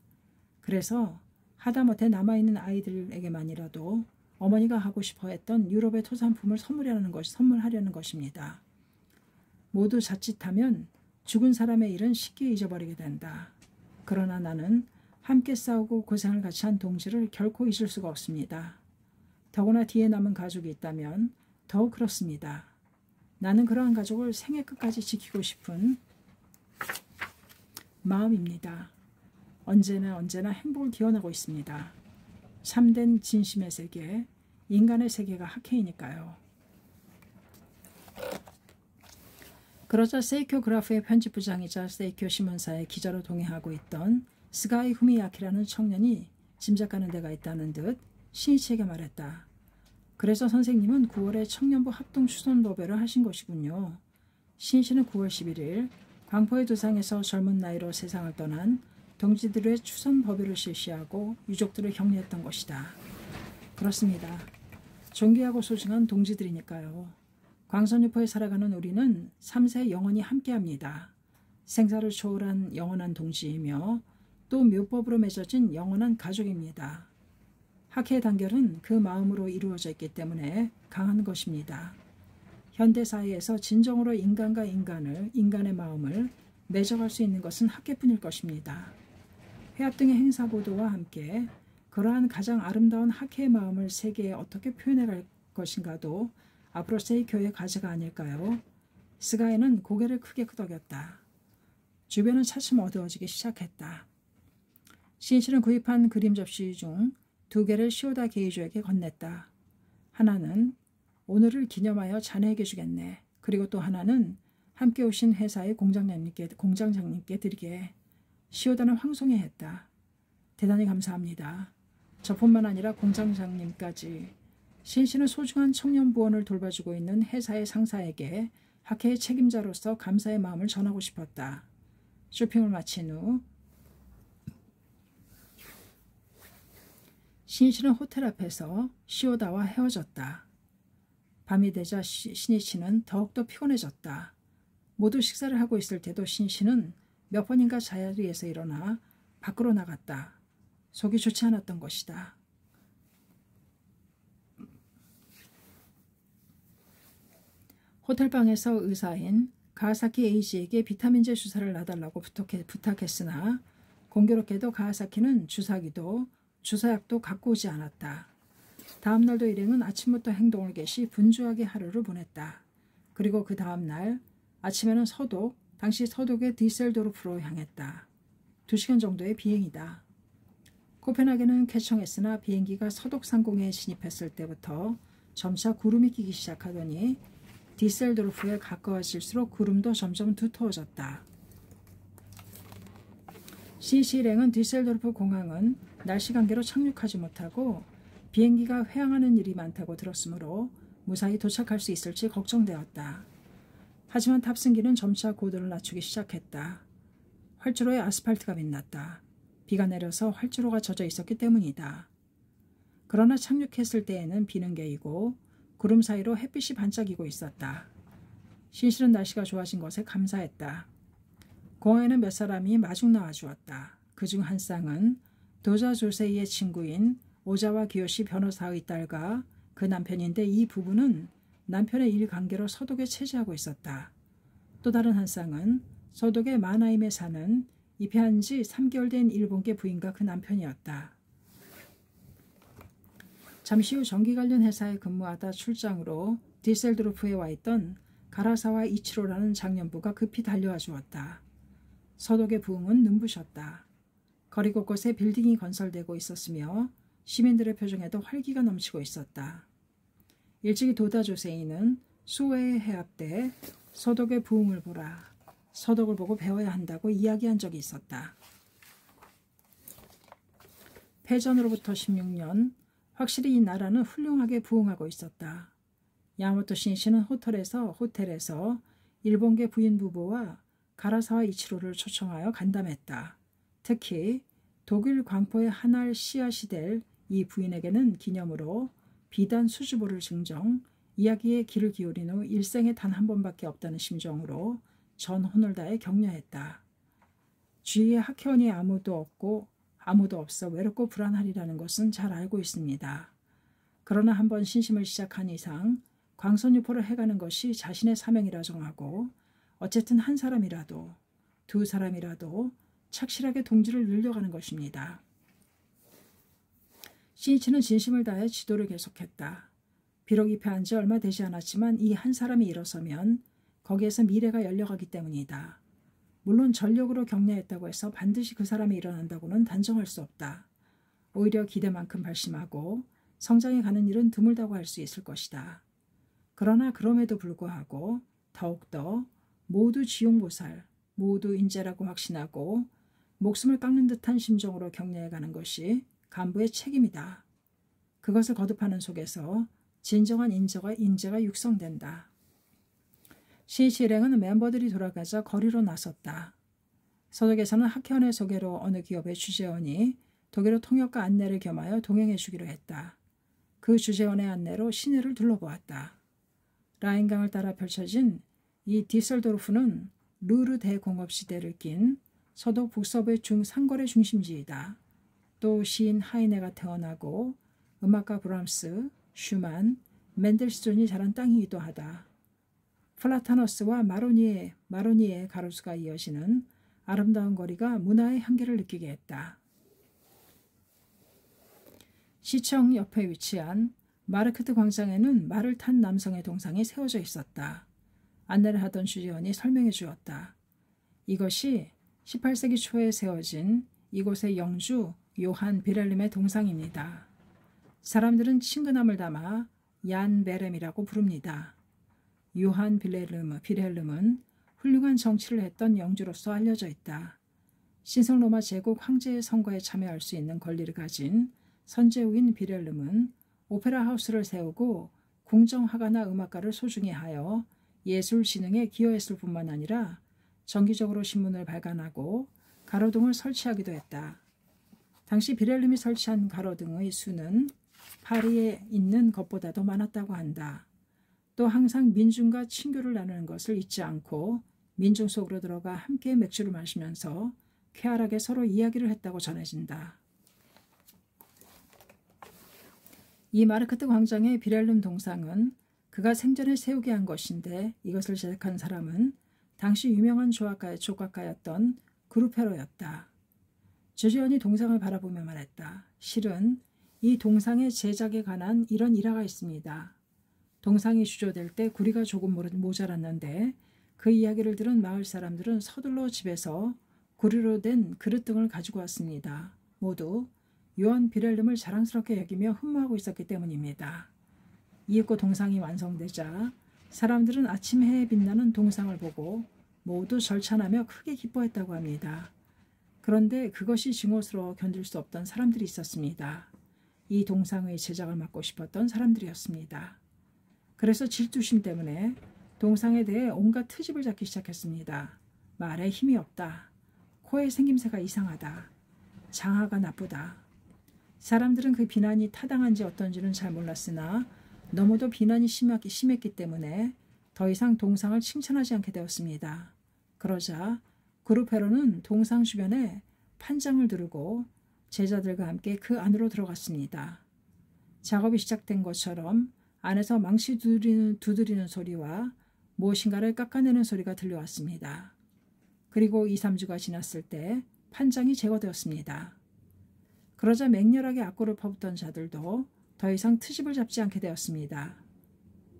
그래서 하다못해 남아있는 아이들에게만이라도 어머니가 하고 싶어 했던 유럽의 토산품을 선물하려는 것입니다. 모두 자칫하면 죽은 사람의 일은 쉽게 잊어버리게 된다. 그러나 나는 함께 싸우고 고생을 같이 한 동지를 결코 잊을 수가 없습니다. 더구나 뒤에 남은 가족이 있다면 더욱 그렇습니다. 나는 그러한 가족을 생애 끝까지 지키고 싶은 마음입니다. 언제나 행복을 기원하고 있습니다. 참된 진심의 세계, 인간의 세계가 학회이니까요. 그러자 세이쿄 그라프의 편집부장이자 세이쿄 신문사의 기자로 동행하고 있던 스가이 후미야키라는 청년이 짐작가는 데가 있다는 듯 신이치에게 말했다. 그래서 선생님은 9월에 청년부 합동 추선도배를 하신 것이군요. 신이치는 9월 11일 광포의 두상에서 젊은 나이로 세상을 떠난 동지들의 추선 법요를 실시하고 유족들을 격려했던 것이다. 그렇습니다. 존귀하고 소중한 동지들이니까요. 광선유포에 살아가는 우리는 3세 영원히 함께합니다. 생사를 초월한 영원한 동지이며 또 묘법으로 맺어진 영원한 가족입니다. 학회의 단결은 그 마음으로 이루어져 있기 때문에 강한 것입니다. 현대사회에서 진정으로 인간과 인간의 마음을 맺어갈 수 있는 것은 학회뿐일 것입니다. 회합 등의 행사 보도와 함께 그러한 가장 아름다운 학회의 마음을 세계에 어떻게 표현해 갈 것인가도 앞으로 세이쿄의 과제가 아닐까요? 스가이는 고개를 크게 끄덕였다. 주변은 차츰 어두워지기 시작했다. 신이치는 구입한 그림 접시 중 2개를 시오다 게이조에게 건넸다. 하나는 오늘을 기념하여 자네에게 주겠네. 그리고 또 하나는 함께 오신 회사의 공장장님께 드리게. 시오다는 황송해했다. 대단히 감사합니다. 저뿐만 아니라 공장장님까지. 신이치는 소중한 청년 부원을 돌봐주고 있는 회사의 상사에게 학회의 책임자로서 감사의 마음을 전하고 싶었다. 쇼핑을 마친 후 신이치는 호텔 앞에서 시오다와 헤어졌다. 밤이 되자 신이치는 더욱더 피곤해졌다. 모두 식사를 하고 있을 때도 신이치는 몇 번인가 자리에서 일어나 밖으로 나갔다. 속이 좋지 않았던 것이다. 호텔방에서 의사인 가하사키 에이지에게 비타민제 주사를 놔달라고 부탁했으나 공교롭게도 가하사키는 주사기도 주사약도 갖고 오지 않았다. 다음 날도 일행은 아침부터 행동을 개시 분주하게 하루를 보냈다. 그리고 그 다음 날 아침에는 당시 서독의 디셀도르프로 향했다. 2시간 정도의 비행이다. 코펜하겐은 쾌청했으나 비행기가 서독 상공에 진입했을 때부터 점차 구름이 끼기 시작하더니 디셀도르프에 가까워질수록 구름도 점점 두터워졌다. 신이치 일행은 디셀도르프 공항은 날씨 관계로 착륙하지 못하고 비행기가 회항하는 일이 많다고 들었으므로 무사히 도착할 수 있을지 걱정되었다. 하지만 탑승기는 점차 고도를 낮추기 시작했다. 활주로에 아스팔트가 빛났다. 비가 내려서 활주로가 젖어 있었기 때문이다. 그러나 착륙했을 때에는 비는 개이고 구름 사이로 햇빛이 반짝이고 있었다. 신실은 날씨가 좋아진 것에 감사했다. 공항에는 몇 사람이 마중 나와주었다. 그중 한 쌍은 도자 조세이의 친구인 오자와 기요시 변호사의 딸과 그 남편인데 이 부부는 남편의 일 관계로 서독에 체지하고 있었다. 또 다른 한 쌍은 서독의 마나임에 사는 입회한 지 3개월 된 일본계 부인과 그 남편이었다. 잠시 후 전기 관련 회사에 근무하다 출장으로 디셀도르프에 와 있던 가라사와 이치로라는 장년부가 급히 달려와 주었다. 서독의 부흥은 눈부셨다. 거리 곳곳에 빌딩이 건설되고 있었으며 시민들의 표정에도 활기가 넘치고 있었다. 일찍이 도다 조세이는 수호의 해합 때 서독의 부흥을 보라. 서독을 보고 배워야 한다고 이야기한 적이 있었다. 패전으로부터 16년, 확실히 이 나라는 훌륭하게 부흥하고 있었다. 야마토 신이치는 호텔에서 일본계 부인 부부와 가라사와 이치로를 초청하여 간담했다. 특히 독일 광포의 한 알 씨앗이 될 이 부인에게는 기념으로 비단 수주보를 증정, 이야기에 귀를 기울인 후 일생에 단 한 번밖에 없다는 심정으로 전혼을 다해 격려했다. 주위에 학회원이 아무도 없어 외롭고 불안하리라는 것은 잘 알고 있습니다. 그러나 한번 신심을 시작한 이상 광선유포를 해가는 것이 자신의 사명이라 정하고 어쨌든 한 사람이라도 두 사람이라도 착실하게 동지를 늘려가는 것입니다. 신이치는 진심을 다해 지도를 계속했다. 비록 입회한 지 얼마 되지 않았지만 이 한 사람이 일어서면 거기에서 미래가 열려가기 때문이다. 물론 전력으로 격려했다고 해서 반드시 그 사람이 일어난다고는 단정할 수 없다. 오히려 기대만큼 발심하고 성장해 가는 일은 드물다고 할 수 있을 것이다. 그러나 그럼에도 불구하고 더욱더 모두 지용보살, 모두 인재라고 확신하고 목숨을 깎는 듯한 심정으로 격려해가는 것이 간부의 책임이다. 그것을 거듭하는 속에서 진정한 인재가 육성된다. 시니치 일행은 멤버들이 돌아가자 거리로 나섰다. 서독에서는 학회원의 소개로 어느 기업의 주재원이 독일어 통역과 안내를 겸하여 동행해 주기로 했다. 그 주재원의 안내로 시내를 둘러보았다. 라인강을 따라 펼쳐진 이 디셀도르프는 루르 대공업시대를 낀 서독 북서부의 상거래 중심지이다. 또 시인 하이네가 태어나고 음악가 브람스, 슈만, 멘델스존이 자란 땅이기도 하다. 플라타너스와 마로니의 가로수가 이어지는 아름다운 거리가 문화의 향기를 느끼게 했다. 시청 옆에 위치한 마르크트 광장에는 말을 탄 남성의 동상이 세워져 있었다. 안내를 하던 주재원이 설명해 주었다. 이것이 18세기 초에 세워진 이곳의 영주 요한 비렐름의 동상입니다. 사람들은 친근함을 담아 얀 베렘이라고 부릅니다. 요한 비렐름은 훌륭한 정치를 했던 영주로서 알려져 있다. 신성로마 제국 황제의 선거에 참여할 수 있는 권리를 가진 선제후인 비렐름은 오페라 하우스를 세우고 궁정화가나 음악가를 소중히 하여 예술 진흥에 기여했을 뿐만 아니라 정기적으로 신문을 발간하고 가로등을 설치하기도 했다. 당시 비렐름이 설치한 가로등의 수는 파리에 있는 것보다도 많았다고 한다. 또 항상 민중과 친교를 나누는 것을 잊지 않고 민중 속으로 들어가 함께 맥주를 마시면서 쾌활하게 서로 이야기를 했다고 전해진다. 이 마르크트 광장의 비렐름 동상은 그가 생전에 세우게 한 것인데 이것을 제작한 사람은 당시 유명한 조각가였던 그루페로였다. 주재원이 동상을 바라보며 말했다. 실은 이 동상의 제작에 관한 이런 일화가 있습니다. 동상이 주조될 때 구리가 조금 모자랐는데 그 이야기를 들은 마을 사람들은 서둘러 집에서 구리로 된 그릇 등을 가지고 왔습니다. 모두 요한 비렐름을 자랑스럽게 여기며 흠모하고 있었기 때문입니다. 이윽고 동상이 완성되자 사람들은 아침 해에 빛나는 동상을 보고 모두 절찬하며 크게 기뻐했다고 합니다. 그런데 그것이 증오스러워 견딜 수 없던 사람들이 있었습니다. 이 동상의 제작을 맡고 싶었던 사람들이었습니다. 그래서 질투심 때문에 동상에 대해 온갖 트집을 잡기 시작했습니다. 말에 힘이 없다. 코의 생김새가 이상하다. 장하가 나쁘다. 사람들은 그 비난이 타당한지 어떤지는 잘 몰랐으나 너무도 비난이 심했기 때문에 더 이상 동상을 칭찬하지 않게 되었습니다. 그러자 그루페로는 동상 주변에 판장을 두르고 제자들과 함께 그 안으로 들어갔습니다. 작업이 시작된 것처럼 안에서 망치 두드리는 소리와 무엇인가를 깎아내는 소리가 들려왔습니다. 그리고 2~3주가 지났을 때 판장이 제거되었습니다. 그러자 맹렬하게 악고를 퍼붓던 자들도 더 이상 트집을 잡지 않게 되었습니다.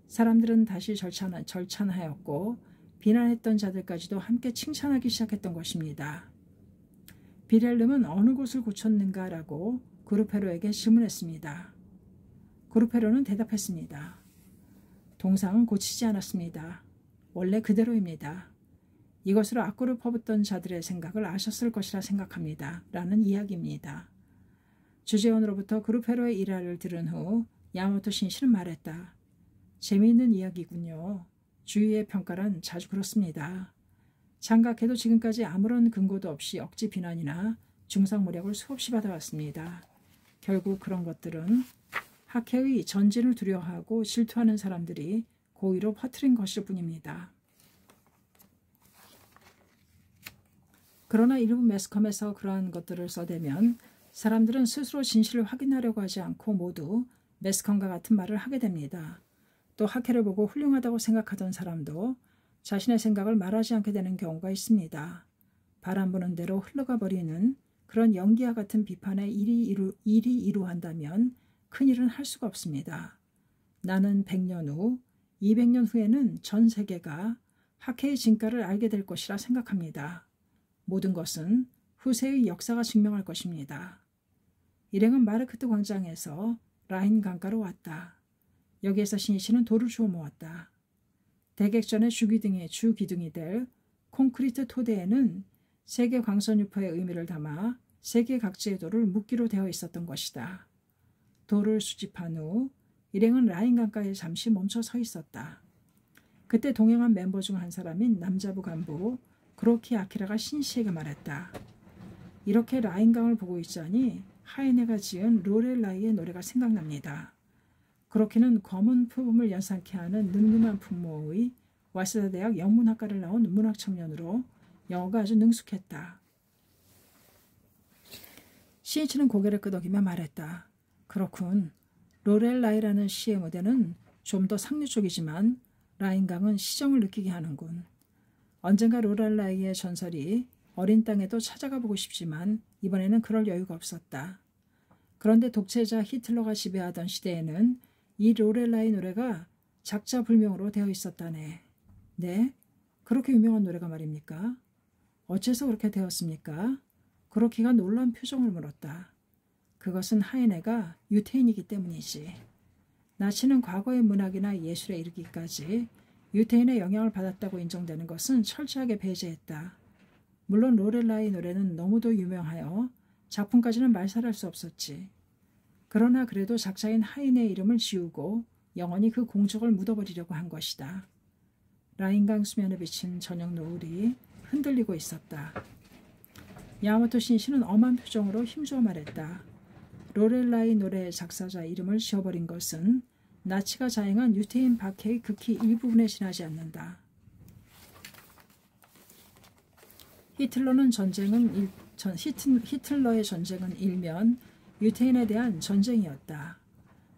사람들은 다시 절찬하였고 비난했던 자들까지도 함께 칭찬하기 시작했던 것입니다. 비렐름은 어느 곳을 고쳤는가라고 그루페로에게 질문했습니다. 그루페로는 대답했습니다. 동상은 고치지 않았습니다. 원래 그대로입니다. 이것으로 악고를 퍼붓던 자들의 생각을 아셨을 것이라 생각합니다. 라는 이야기입니다. 주재원으로부터 그루페로의 일화를 들은 후 야마모토 신시는 말했다. 재미있는 이야기군요. 주위의 평가란 자주 그렇습니다. 장각해도 지금까지 아무런 근거도 없이 억지 비난이나 중상모략을 수없이 받아왔습니다. 결국 그런 것들은 학회의 전진을 두려워하고 질투하는 사람들이 고의로 퍼뜨린 것일 뿐입니다. 그러나 일부 매스컴에서 그러한 것들을 써대면 사람들은 스스로 진실을 확인하려고 하지 않고 모두 매스컴과 같은 말을 하게 됩니다. 또 학회를 보고 훌륭하다고 생각하던 사람도 자신의 생각을 말하지 않게 되는 경우가 있습니다. 바람 부는 대로 흘러가 버리는 그런 연기와 같은 비판에 일이 이루한다면 큰일은 할 수가 없습니다. 나는 100년 후, 200년 후에는 전 세계가 학회의 진가를 알게 될 것이라 생각합니다. 모든 것은 후세의 역사가 증명할 것입니다. 일행은 마르크트 광장에서 라인 강가로 왔다. 여기에서 신이시는 돌을 주워 모았다. 대객전의 주기둥이 될 콘크리트 토대에는 세계 광선 유포의 의미를 담아 세계 각지의 돌을 묶기로 되어 있었던 것이다. 돌을 수집한 후 일행은 라인 강가에 잠시 멈춰 서 있었다. 그때 동행한 멤버 중 한 사람인 남자부 간부 그로키 아키라가 신씨에게 말했다. 이렇게 라인강을 보고 있자니 하이네가 지은 로렐라이의 노래가 생각납니다. 그로키는 검은 표범을 연상케 하는 늠름한 풍모의 와세다 대학 영문학과를 나온 문학 청년으로 영어가 아주 능숙했다. 신이치는 고개를 끄덕이며 말했다. 그렇군. 로렐라이라는 시의 무대는 좀 더 상류 쪽이지만 라인강은 시정을 느끼게 하는군. 언젠가 로렐라이의 전설이 어린 땅에도 찾아가 보고 싶지만 이번에는 그럴 여유가 없었다. 그런데 독재자 히틀러가 지배하던 시대에는 이 로렐라이 노래가 작자불명으로 되어 있었다네. 네? 그렇게 유명한 노래가 말입니까? 어째서 그렇게 되었습니까? 그로키가 놀란 표정을 물었다. 그것은 하이네가 유태인이기 때문이지. 나치는 과거의 문학이나 예술에 이르기까지 유태인의 영향을 받았다고 인정되는 것은 철저하게 배제했다. 물론 로렐라의 노래는 너무도 유명하여 작품까지는 말살할 수 없었지. 그러나 그래도 작자인 하인의 이름을 지우고 영원히 그 공적을 묻어버리려고 한 것이다. 라인강 수면에 비친 저녁 노을이 흔들리고 있었다. 야마토 신시는 엄한 표정으로 힘주어 말했다. 로렐라의 노래 작사자 이름을 지어버린 것은 나치가 자행한 유태인 박해의 극히 일부분에 지나지 않는다. 히틀러의 전쟁은 일면 유태인에 대한 전쟁이었다.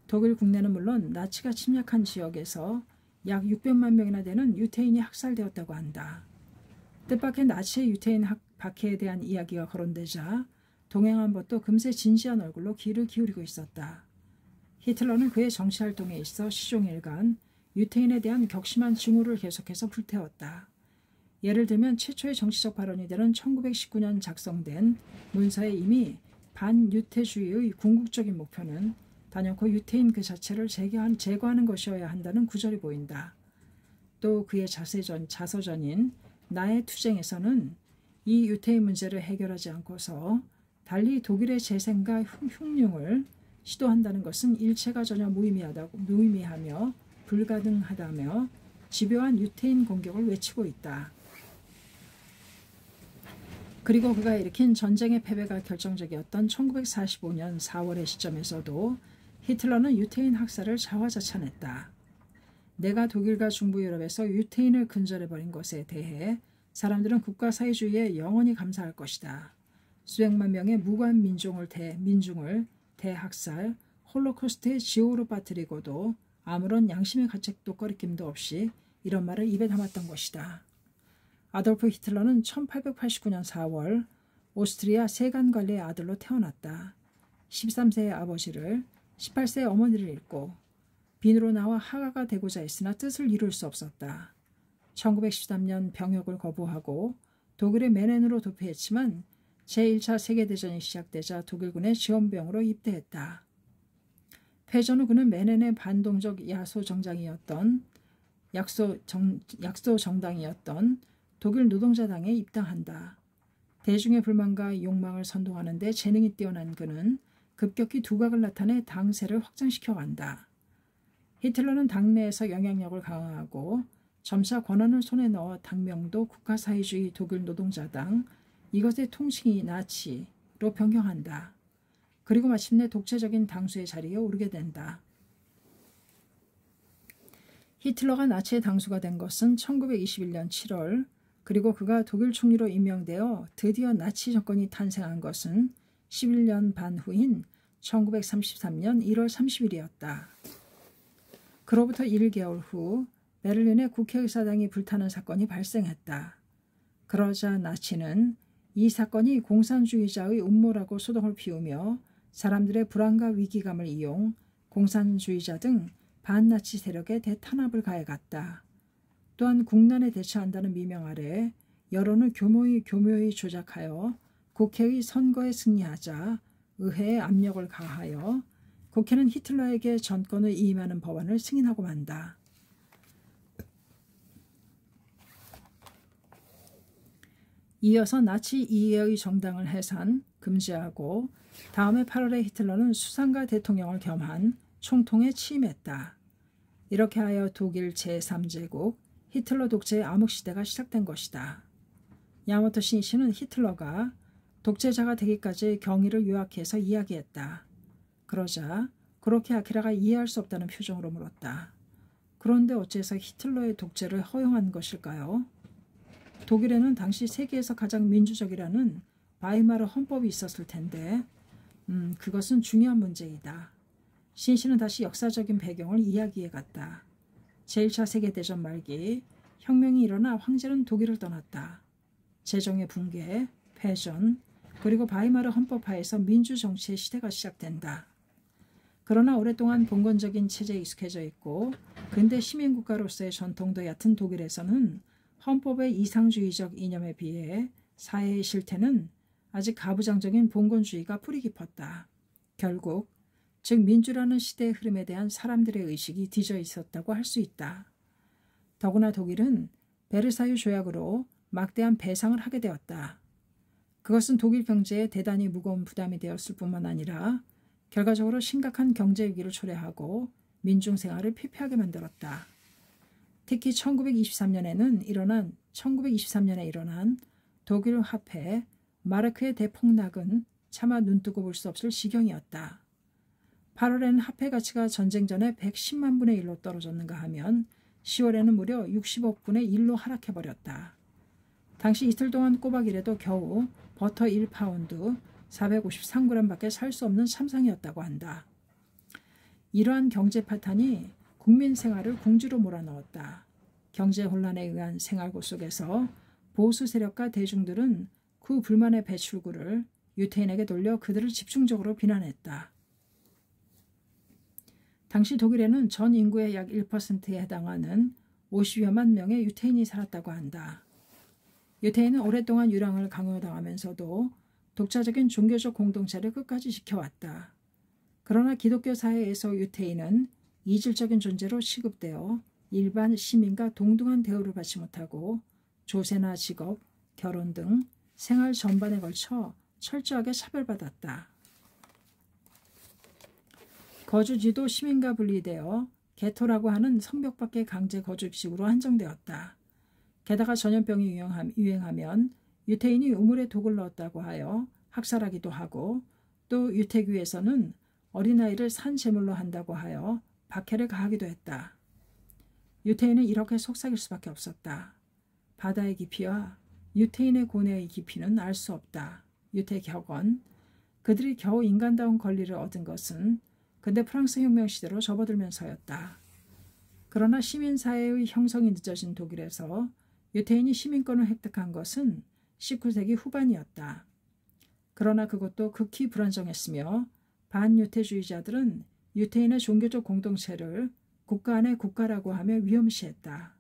독일 국내는 물론 나치가 침략한 지역에서 약 600만 명이나 되는 유태인이 학살되었다고 한다. 뜻밖의 나치의 유태인 박해에 대한 이야기가 거론되자 동행한 것도 금세 진지한 얼굴로 귀를 기울이고 있었다. 히틀러는 그의 정치활동에 있어 시종일관 유태인에 대한 격심한 증오를 계속해서 불태웠다. 예를 들면 최초의 정치적 발언이 되는 1919년 작성된 문서에 이미 반유태주의의 궁극적인 목표는 단연코 유태인 그 자체를 제거하는 것이어야 한다는 구절이 보인다. 또 그의 자서전인 나의 투쟁에서는 이 유태인 문제를 해결하지 않고서 달리 독일의 재생과 흉흉을 시도한다는 것은 일체가 전혀 무의미하며 불가능하다며 집요한 유태인 공격을 외치고 있다. 그리고 그가 일으킨 전쟁의 패배가 결정적이었던 1945년 4월의 시점에서도 히틀러는 유태인 학살을 자화자찬했다. 내가 독일과 중부 유럽에서 유태인을 근절해버린 것에 대해 사람들은 국가사회주의에 영원히 감사할 것이다. 수백만 명의 무관 민중을 대학살, 홀로코스트의 지옥으로 빠뜨리고도 아무런 양심의 가책도 꺼리낌도 없이 이런 말을 입에 담았던 것이다. 아돌프 히틀러는 1889년 4월 오스트리아 세간관리의 아들로 태어났다. 13세의 아버지를 18세의 어머니를 잃고 빈으로 나와 하가가 되고자 했으나 뜻을 이룰 수 없었다. 1913년 병역을 거부하고 독일의 메넨으로 도피했지만 제1차 세계대전이 시작되자 독일군의 지원병으로 입대했다. 패전 후 그는 메넨의 반동적 약소 정당이었던 독일 노동자당에 입당한다. 대중의 불만과 욕망을 선동하는 데 재능이 뛰어난 그는 급격히 두각을 나타내 당세를 확장시켜간다. 히틀러는 당내에서 영향력을 강화하고 점차 권한을 손에 넣어 당명도 국가사회주의 독일 노동자당, 이것의 통칭이 나치로 변경한다. 그리고 마침내 독재적인 당수의 자리에 오르게 된다. 히틀러가 나치의 당수가 된 것은 1921년 7월, 그리고 그가 독일 총리로 임명되어 드디어 나치 정권이 탄생한 것은 11년 반 후인 1933년 1월 30일이었다. 그로부터 1개월 후 베를린의 국회의사당이 불타는 사건이 발생했다. 그러자 나치는 이 사건이 공산주의자의 음모라고 소동을 피우며 사람들의 불안과 위기감을 이용 공산주의자 등 반나치 세력에 대탄압을 가해갔다. 또한 국난에 대처한다는 미명 아래 여론을 교묘히 조작하여 국회의 선거에 승리하자 의회에 압력을 가하여 국회는 히틀러에게 전권을 이임하는 법안을 승인하고 만다. 이어서 나치 이해의 정당을 해산, 금지하고 다음해 8월에 히틀러는 수상가 대통령을 겸한 총통에 취임했다. 이렇게 하여 독일 제3제국 히틀러 독재의 암흑시대가 시작된 것이다. 야마토 신이시는 히틀러가 독재자가 되기까지의 경위를 요약해서 이야기했다. 그러자 그렇게 아키라가 이해할 수 없다는 표정으로 물었다. 그런데 어째서 히틀러의 독재를 허용한 것일까요? 독일에는 당시 세계에서 가장 민주적이라는 바이마르 헌법이 있었을 텐데 그것은 중요한 문제이다. 신씨는 다시 역사적인 배경을 이야기해 갔다. 제1차 세계대전 말기 혁명이 일어나 황제는 독일을 떠났다. 재정의 붕괴, 패전, 그리고 바이마르 헌법하에서 민주정치의 시대가 시작된다. 그러나 오랫동안 봉건적인 체제에 익숙해져 있고 근대 시민국가로서의 전통도 얕은 독일에서는 헌법의 이상주의적 이념에 비해 사회의 실태는 아직 가부장적인 봉건주의가 뿌리 깊었다. 결국 즉 민주라는 시대의 흐름에 대한 사람들의 의식이 뒤져 있었다고 할 수 있다. 더구나 독일은 베르사유 조약으로 막대한 배상을 하게 되었다. 그것은 독일 경제에 대단히 무거운 부담이 되었을 뿐만 아니라 결과적으로 심각한 경제 위기를 초래하고 민중 생활을 피폐하게 만들었다. 특히 1923년에 일어난 독일 화폐 마르크의 대폭락은 차마 눈뜨고 볼 수 없을 지경이었다. 8월에는 화폐 가치가 전쟁 전에 110만 분의 1로 떨어졌는가 하면 10월에는 무려 60억 분의 1로 하락해버렸다. 당시 이틀 동안 꼬박 일해도 겨우 버터 1파운드 453g밖에 살 수 없는 참상이었다고 한다. 이러한 경제 파탄이 국민 생활을 궁지로 몰아넣었다. 경제 혼란에 의한 생활고 속에서 보수 세력과 대중들은 그 불만의 배출구를 유태인에게 돌려 그들을 집중적으로 비난했다. 당시 독일에는 전 인구의 약 1%에 해당하는 50여만 명의 유태인이 살았다고 한다. 유태인은 오랫동안 유랑을 강요당하면서도 독자적인 종교적 공동체를 끝까지 지켜왔다. 그러나 기독교 사회에서 유태인은 이질적인 존재로 취급되어 일반 시민과 동등한 대우를 받지 못하고 조세나 직업, 결혼 등 생활 전반에 걸쳐 철저하게 차별받았다. 거주지도 시민과 분리되어 게토라고 하는 성벽 밖의 강제 거주지구로 한정되었다. 게다가 전염병이 유행하면 유태인이 우물에 독을 넣었다고 하여 학살하기도 하고 또 유태교에서는 어린아이를 산제물로 한다고 하여 박해를 가하기도 했다. 유태인은 이렇게 속삭일 수밖에 없었다. 바다의 깊이와 유태인의 고뇌의 깊이는 알 수 없다. 유태격언. 그들이 겨우 인간다운 권리를 얻은 것은 근대 프랑스 혁명 시대로 접어들면서였다. 그러나 시민사회의 형성이 늦어진 독일에서 유태인이 시민권을 획득한 것은 19세기 후반이었다. 그러나 그것도 극히 불안정했으며 반유태주의자들은 유태인의 종교적 공동체를 국가 안의 국가라고 하며 위험시했다.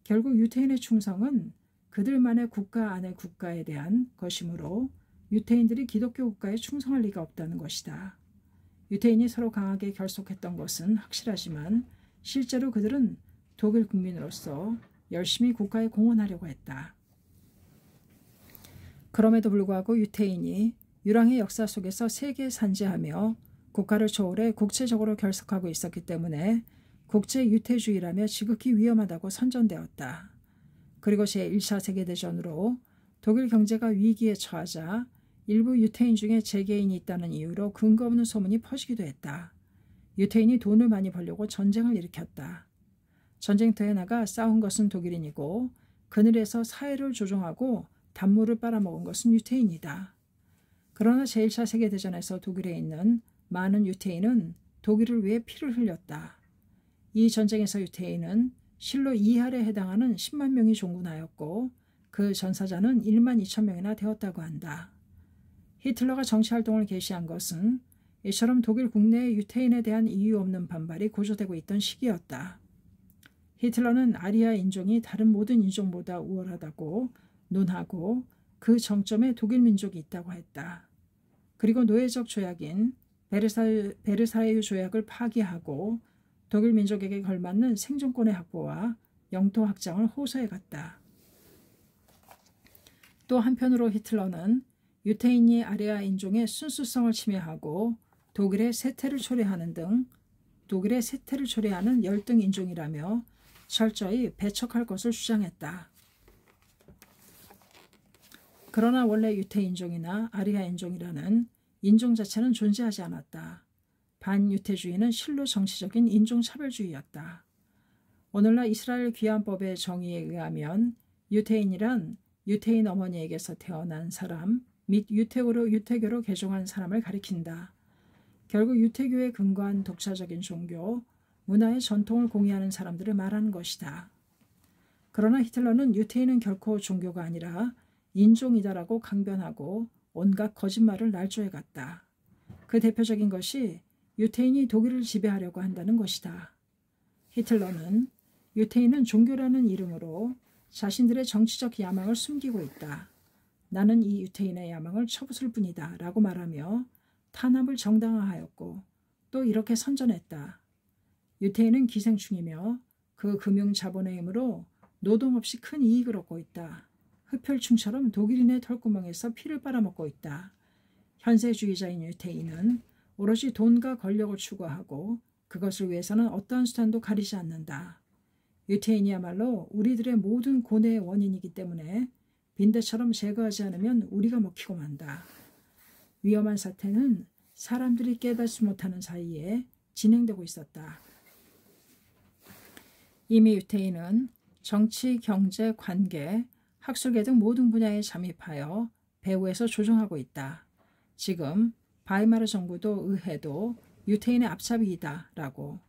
결국 유태인의 충성은 그들만의 국가 안의 국가에 대한 것이므로 유태인들이 기독교 국가에 충성할 리가 없다는 것이다. 유태인이 서로 강하게 결속했던 것은 확실하지만 실제로 그들은 독일 국민으로서 열심히 국가에 공헌하려고 했다. 그럼에도 불구하고 유태인이 유랑의 역사 속에서 세계 산지하며 국가를 초월해 국제적으로 결속하고 있었기 때문에 국제 유태주의라며 지극히 위험하다고 선전되었다. 그리고 제1차 세계대전으로 독일 경제가 위기에 처하자 일부 유태인 중에 재계인이 있다는 이유로 근거 없는 소문이 퍼지기도 했다. 유태인이 돈을 많이 벌려고 전쟁을 일으켰다. 전쟁터에 나가 싸운 것은 독일인이고 그늘에서 사회를 조종하고 단물을 빨아먹은 것은 유태인이다. 그러나 제1차 세계대전에서 독일에 있는 많은 유태인은 독일을 위해 피를 흘렸다. 이 전쟁에서 유태인은 실로 2할에 해당하는 10만 명이 종군하였고 그 전사자는 1만 2천 명이나 되었다고 한다. 히틀러가 정치활동을 개시한 것은 이처럼 독일 국내의 유태인에 대한 이유 없는 반발이 고조되고 있던 시기였다. 히틀러는 아리아 인종이 다른 모든 인종보다 우월하다고 논하고 그 정점에 독일 민족이 있다고 했다. 그리고 노예적 조약인 베르사유 조약을 파기하고 독일 민족에게 걸맞는 생존권의 확보와 영토 확장을 호소해갔다. 또 한편으로 히틀러는 유태인이 아리아 인종의 순수성을 침해하고 독일의 세태를 초래하는 열등 인종이라며 철저히 배척할 것을 주장했다. 그러나 원래 유태인종이나 아리아 인종이라는 인종 자체는 존재하지 않았다. 반유태주의는 실로 정치적인 인종차별주의였다. 오늘날 이스라엘 귀환법의 정의에 의하면 유태인이란 유태인 어머니에게서 태어난 사람 및 유태교로 개종한 사람을 가리킨다. 결국 유태교에 근거한 독자적인 종교, 문화의 전통을 공유하는 사람들을 말하는 것이다. 그러나 히틀러는 유태인은 결코 종교가 아니라 인종이다라고 강변하고 온갖 거짓말을 날조해갔다. 그 대표적인 것이 유태인이 독일을 지배하려고 한다는 것이다. 히틀러는 유태인은 종교라는 이름으로 자신들의 정치적 야망을 숨기고 있다. 나는 이 유태인의 야망을 쳐부술 뿐이다 라고 말하며 탄압을 정당화하였고 또 이렇게 선전했다. 유태인은 기생충이며 그 금융 자본의 힘으로 노동 없이 큰 이익을 얻고 있다. 흡혈충처럼 독일인의 털구멍에서 피를 빨아먹고 있다. 현세주의자인 유태인은 오로지 돈과 권력을 추구하고 그것을 위해서는 어떠한 수단도 가리지 않는다. 유태인이야말로 우리들의 모든 고뇌의 원인이기 때문에 빈대처럼 제거하지 않으면 우리가 먹히고 만다. 위험한 사태는 사람들이 깨닫지 못하는 사이에 진행되고 있었다. 이미 유태인은 정치, 경제, 관계, 학술계 등 모든 분야에 잠입하여 배후에서 조종하고 있다. 지금 바이마르 정부도 의회도 유태인의 앞잡이이다 라고.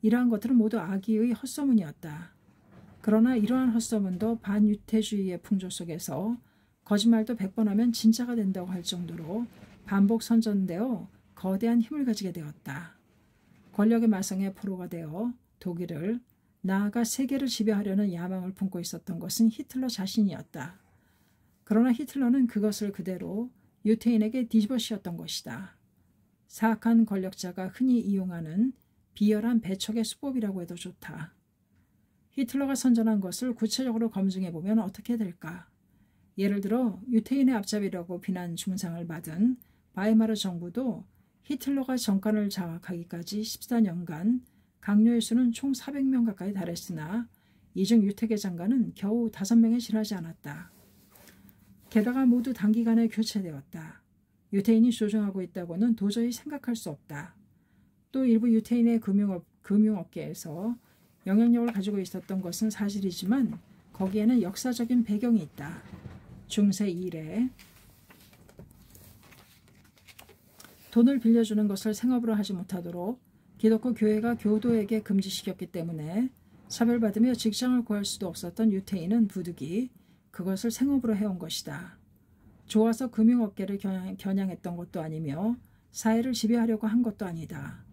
이러한 것들은 모두 악의의 헛소문이었다. 그러나 이러한 헛소문도 반유태주의의 풍조 속에서 거짓말도 100번 하면 진짜가 된다고 할 정도로 반복 선전되어 거대한 힘을 가지게 되었다. 권력의 마성의 포로가 되어 독일을 나아가 세계를 지배하려는 야망을 품고 있었던 것은 히틀러 자신이었다. 그러나 히틀러는 그것을 그대로 유태인에게 뒤집어 씌웠던 것이다. 사악한 권력자가 흔히 이용하는 비열한 배척의 수법이라고 해도 좋다. 히틀러가 선전한 것을 구체적으로 검증해보면 어떻게 될까? 예를 들어 유태인의 앞잡이라고 비난 중상을 받은 바이마르 정부도 히틀러가 정권을 장악하기까지 14년간 강요의 수는 총 400명 가까이 달했으나 이 중 유태계 장관은 겨우 5명에 지나지 않았다. 게다가 모두 단기간에 교체되었다. 유태인이 조종하고 있다고는 도저히 생각할 수 없다. 또 일부 유태인의 금융업계에서 영향력을 가지고 있었던 것은 사실이지만 거기에는 역사적인 배경이 있다. 중세 이래 돈을 빌려주는 것을 생업으로 하지 못하도록 기독교 교회가 교도에게 금지시켰기 때문에 차별받으며 직장을 구할 수도 없었던 유태인은 부득이 그것을 생업으로 해온 것이다. 좋아서 금융업계를 겨냥했던 것도 아니며 사회를 지배하려고 한 것도 아니다.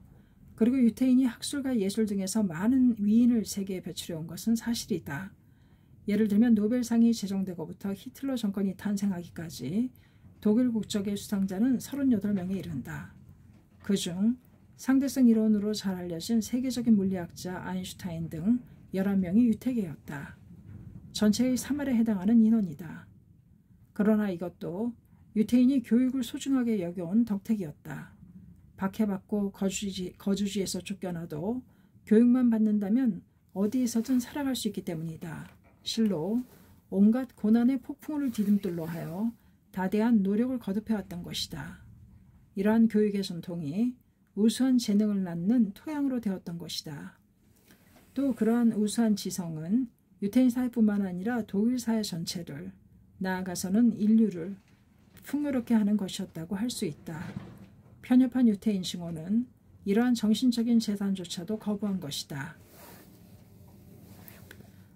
그리고 유태인이 학술과 예술 등에서 많은 위인을 세계에 배출해온 것은 사실이다. 예를 들면 노벨상이 제정되고부터 히틀러 정권이 탄생하기까지 독일 국적의 수상자는 38명에 이른다. 그중 상대성 이론으로 잘 알려진 세계적인 물리학자 아인슈타인 등 11명이 유태계였다. 전체의 3할에 해당하는 인원이다. 그러나 이것도 유태인이 교육을 소중하게 여겨온 덕택이었다. 박해받고 거주지에서 쫓겨나도 교육만 받는다면 어디에서든 살아갈 수 있기 때문이다. 실로 온갖 고난의 폭풍우를 디딤돌로 하여 다대한 노력을 거듭해왔던 것이다. 이러한 교육의 전통이 우수한 재능을 낳는 토양으로 되었던 것이다. 또 그러한 우수한 지성은 유태인 사회뿐만 아니라 독일 사회 전체를 나아가서는 인류를 풍요롭게 하는 것이었다고 할 수 있다. 편협한 유태인 징후는 이러한 정신적인 재산조차도 거부한 것이다.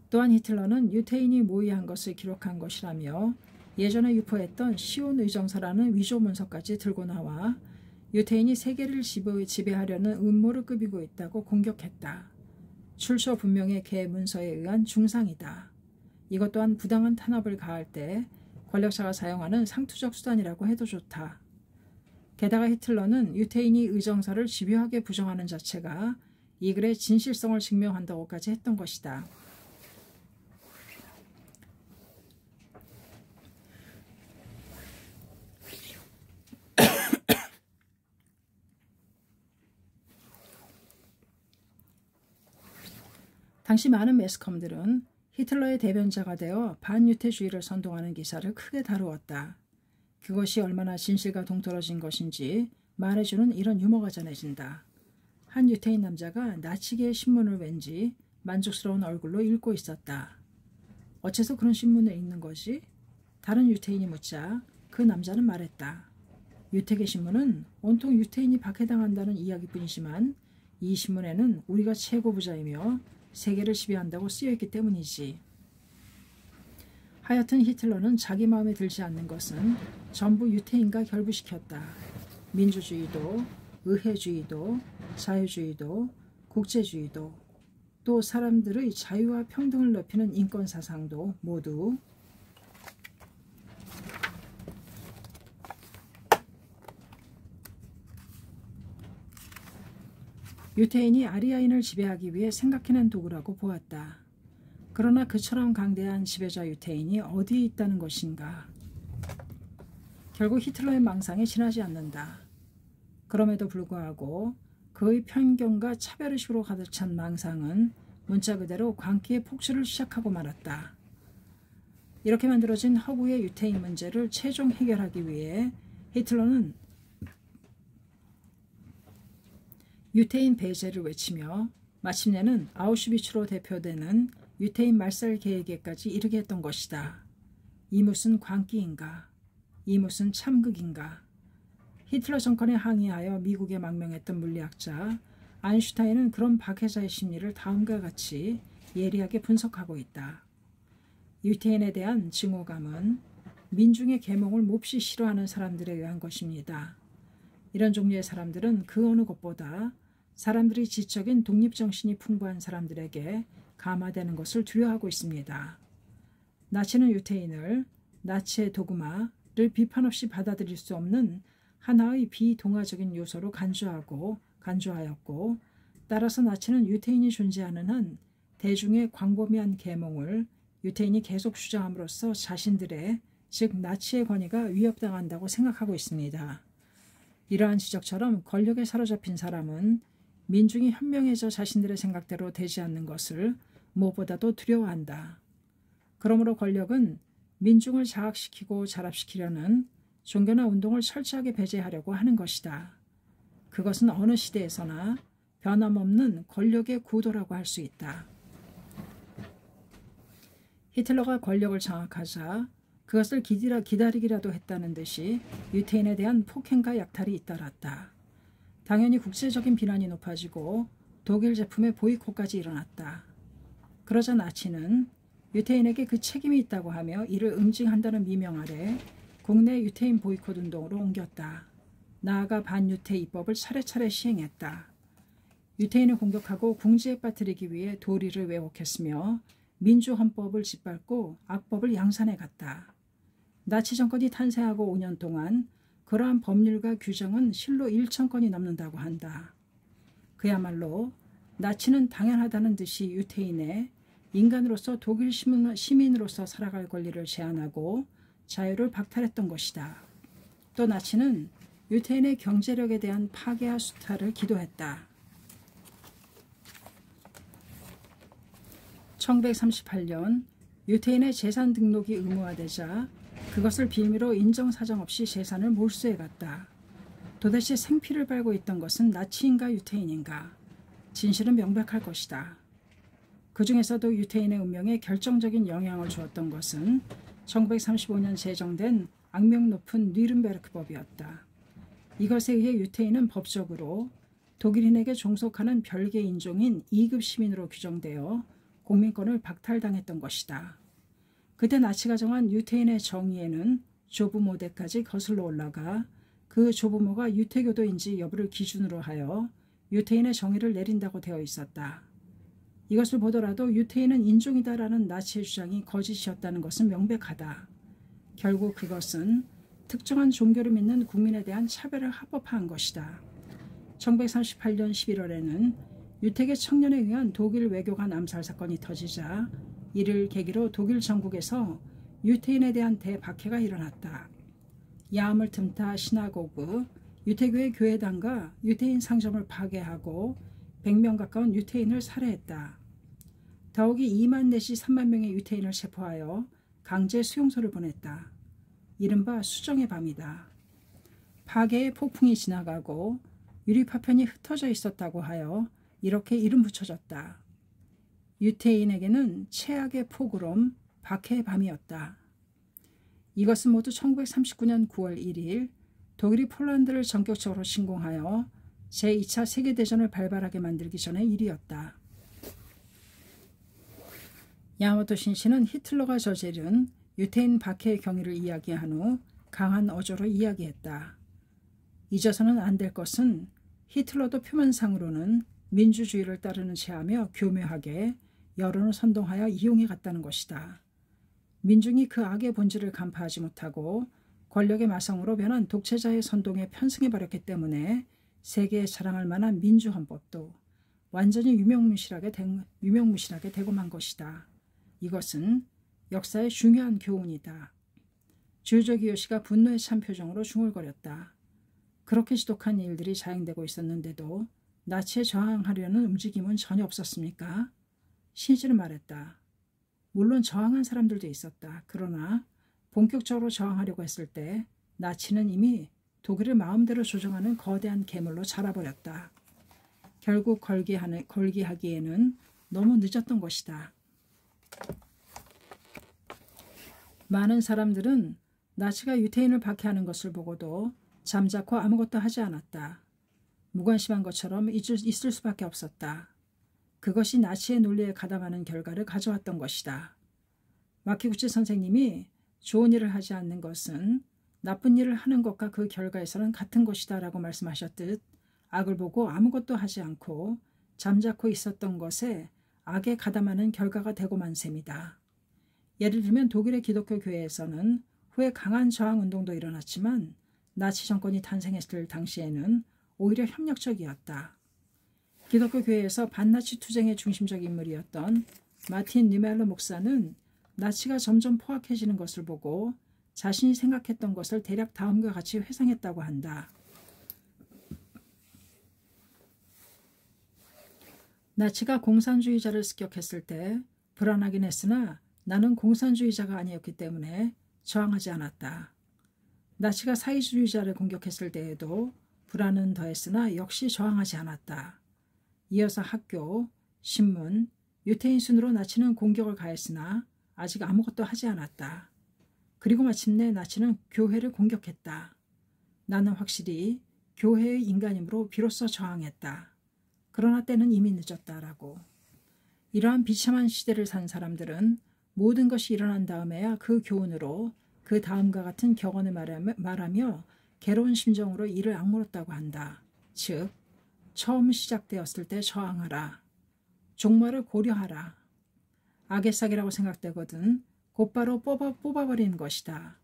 또한 히틀러는 유태인이 모의한 것을 기록한 것이라며 예전에 유포했던 시온 의정서라는 위조 문서까지 들고 나와 유태인이 세계를 지배하려는 음모를 꾸미고 있다고 공격했다. 출처 분명의 개 문서에 의한 중상이다. 이것 또한 부당한 탄압을 가할 때 권력자가 사용하는 상투적 수단이라고 해도 좋다. 게다가 히틀러는 유태인이 의정서를 집요하게 부정하는 자체가 이 글의 진실성을 증명한다고까지 했던 것이다. 당시 많은 매스컴들은 히틀러의 대변자가 되어 반유태주의를 선동하는 기사를 크게 다루었다. 그것이 얼마나 진실과 동떨어진 것인지 말해주는 이런 유머가 전해진다. 한 유태인 남자가 나치계의 신문을 왠지 만족스러운 얼굴로 읽고 있었다. 어째서 그런 신문을 읽는 거지? 다른 유태인이 묻자 그 남자는 말했다. 유태계 신문은 온통 유태인이 박해당한다는 이야기뿐이지만 이 신문에는 우리가 최고 부자이며 세계를 지배한다고 쓰여있기 때문이지. 하여튼 히틀러는 자기 마음에 들지 않는 것은 전부 유태인과 결부시켰다. 민주주의도, 의회주의도, 자유주의도, 국제주의도, 또 사람들의 자유와 평등을 높이는 인권사상도 모두 유태인이 아리아인을 지배하기 위해 생각해낸 도구라고 보았다. 그러나 그처럼 강대한 지배자 유태인이 어디에 있다는 것인가. 결국 히틀러의 망상에 지나지 않는다. 그럼에도 불구하고 그의 편견과 차별의식으로 가득 찬 망상은 문자 그대로 광기의 폭주를 시작하고 말았다. 이렇게 만들어진 허구의 유태인 문제를 최종 해결하기 위해 히틀러는 유태인 배제를 외치며 마침내는 아우슈비츠로 대표되는 유태인 말살 계획에까지 이르게 했던 것이다. 이 무슨 광기인가? 이 무슨 참극인가? 히틀러 정권에 항의하여 미국에 망명했던 물리학자 아인슈타인은 그런 박해자의 심리를 다음과 같이 예리하게 분석하고 있다. 유태인에 대한 증오감은 민중의 계몽을 몹시 싫어하는 사람들에 의한 것입니다. 이런 종류의 사람들은 그 어느 것보다 사람들이 지적인 독립정신이 풍부한 사람들에게 감화되는 것을 두려워하고 있습니다. 나치는 유태인을 나치의 도그마를 비판 없이 받아들일 수 없는 하나의 비동화적인 요소로 간주하였고 따라서 나치는 유태인이 존재하는 한 대중의 광범위한 계몽을 유태인이 계속 주장함으로써 자신들의 즉 나치의 권위가 위협당한다고 생각하고 있습니다. 이러한 지적처럼 권력에 사로잡힌 사람은 민중이 현명해져 자신들의 생각대로 되지 않는 것을 무엇보다도 두려워한다. 그러므로 권력은 민중을 자학시키고 자랍시키려는 종교나 운동을 철저하게 배제하려고 하는 것이다. 그것은 어느 시대에서나 변함없는 권력의 구도라고 할 수 있다. 히틀러가 권력을 장악하자 그것을 기다리기라도 했다는 듯이 유태인에 대한 폭행과 약탈이 잇따랐다. 당연히 국제적인 비난이 높아지고 독일 제품의 보이콧까지 일어났다. 그러자 나치는 유태인에게 그 책임이 있다고 하며 이를 응징한다는 미명 아래 국내 유태인 보이콧 운동으로 옮겼다. 나아가 반유태 입법을 차례차례 시행했다. 유태인을 공격하고 궁지에 빠뜨리기 위해 도리를 왜곡했으며 민주헌법을 짓밟고 악법을 양산해갔다. 나치 정권이 탄생하고 5년 동안 그러한 법률과 규정은 실로 1,000건이 넘는다고 한다. 그야말로 나치는 당연하다는 듯이 유태인의 인간으로서 독일 시민으로서 살아갈 권리를 제한하고 자유를 박탈했던 것이다. 또 나치는 유태인의 경제력에 대한 파괴와 수탈을 기도했다. 1938년 유태인의 재산 등록이 의무화되자 그것을 빌미로 인정사정 없이 재산을 몰수해갔다. 도대체 생피를 빨고 있던 것은 나치인가 유태인인가? 진실은 명백할 것이다. 그 중에서도 유태인의 운명에 결정적인 영향을 주었던 것은 1935년 제정된 악명 높은 뉘른베르크법이었다. 이것에 의해 유태인은 법적으로 독일인에게 종속하는 별개 인종인 2급 시민으로 규정되어 공민권을 박탈당했던 것이다. 그때 나치가 정한 유태인의 정의에는 조부모대까지 거슬러 올라가 그 조부모가 유태교도인지 여부를 기준으로 하여 유태인의 정의를 내린다고 되어 있었다. 이것을 보더라도 유태인은 인종이다라는 나치의 주장이 거짓이었다는 것은 명백하다. 결국 그것은 특정한 종교를 믿는 국민에 대한 차별을 합법화한 것이다. 1938년 11월에는 유태계 청년에 의한 독일 외교관 암살 사건이 터지자 이를 계기로 독일 전국에서 유태인에 대한 대박해가 일어났다. 야음을 틈타 시나고그, 유태교의 교회당과 유태인 상점을 파괴하고 100명 가까운 유태인을 살해했다. 더욱이 2만 내지 3만 명의 유태인을 체포하여 강제 수용소를 보냈다. 이른바 수정의 밤이다. 파괴의 폭풍이 지나가고 유리 파편이 흩어져 있었다고 하여 이렇게 이름 붙여졌다. 유태인에게는 최악의 포그롬, 박해의 밤이었다. 이것은 모두 1939년 9월 1일 독일이 폴란드를 전격적으로 침공하여 제2차 세계대전을 발발하게 만들기 전의 일이었다. 야마토 신시는 히틀러가 저지른 유태인 박해의 경위를 이야기한 후 강한 어조로 이야기했다. 잊어서는 안 될 것은 히틀러도 표면상으로는 민주주의를 따르는 체하며 교묘하게 여론을 선동하여 이용해 갔다는 것이다. 민중이 그 악의 본질을 간파하지 못하고 권력의 마성으로 변한 독재자의 선동에 편승해버렸기 때문에 세계에 자랑할 만한 민주헌법도 완전히 유명무실하게 되고 만 것이다. 이것은 역사의 중요한 교훈이다. 주조 기요시가 분노에 찬 표정으로 중얼거렸다. 그렇게 지독한 일들이 자행되고 있었는데도 나치에 저항하려는 움직임은 전혀 없었습니까? 신시는 말했다. 물론 저항한 사람들도 있었다. 그러나 본격적으로 저항하려고 했을 때 나치는 이미 독일을 마음대로 조종하는 거대한 괴물로 자라버렸다. 결국 걸기하기에는 너무 늦었던 것이다. 많은 사람들은 나치가 유태인을 박해하는 것을 보고도 잠자코 아무것도 하지 않았다. 무관심한 것처럼 있을 수밖에 없었다. 그것이 나치의 논리에 가담하는 결과를 가져왔던 것이다. 마키구치 선생님이 좋은 일을 하지 않는 것은 나쁜 일을 하는 것과 그 결과에서는 같은 것이다 라고 말씀하셨듯 악을 보고 아무것도 하지 않고 잠자코 있었던 것에 악에 가담하는 결과가 되고 만 셈이다. 예를 들면 독일의 기독교 교회에서는 후에 강한 저항운동도 일어났지만 나치 정권이 탄생했을 당시에는 오히려 협력적이었다. 기독교 교회에서 반나치 투쟁의 중심적 인물이었던 마틴 뉴멜러 목사는 나치가 점점 포악해지는 것을 보고 자신이 생각했던 것을 대략 다음과 같이 회상했다고 한다. 나치가 공산주의자를 습격했을 때 불안하긴 했으나 나는 공산주의자가 아니었기 때문에 저항하지 않았다. 나치가 사회주의자를 공격했을 때에도 불안은 더했으나 역시 저항하지 않았다. 이어서 학교, 신문, 유태인 순으로 나치는 공격을 가했으나 아직 아무것도 하지 않았다. 그리고 마침내 나치는 교회를 공격했다. 나는 확실히 교회의 인간이므로 비로소 저항했다. 그러나 때는 이미 늦었다라고. 이러한 비참한 시대를 산 사람들은 모든 것이 일어난 다음에야 그 교훈으로 그 다음과 같은 격언을 말하며 괴로운 심정으로 이를 악물었다고 한다. 즉, 처음 시작되었을 때 저항하라. 종말을 고려하라. 악의 싹이라고 생각되거든 곧바로 뽑아버리는 것이다.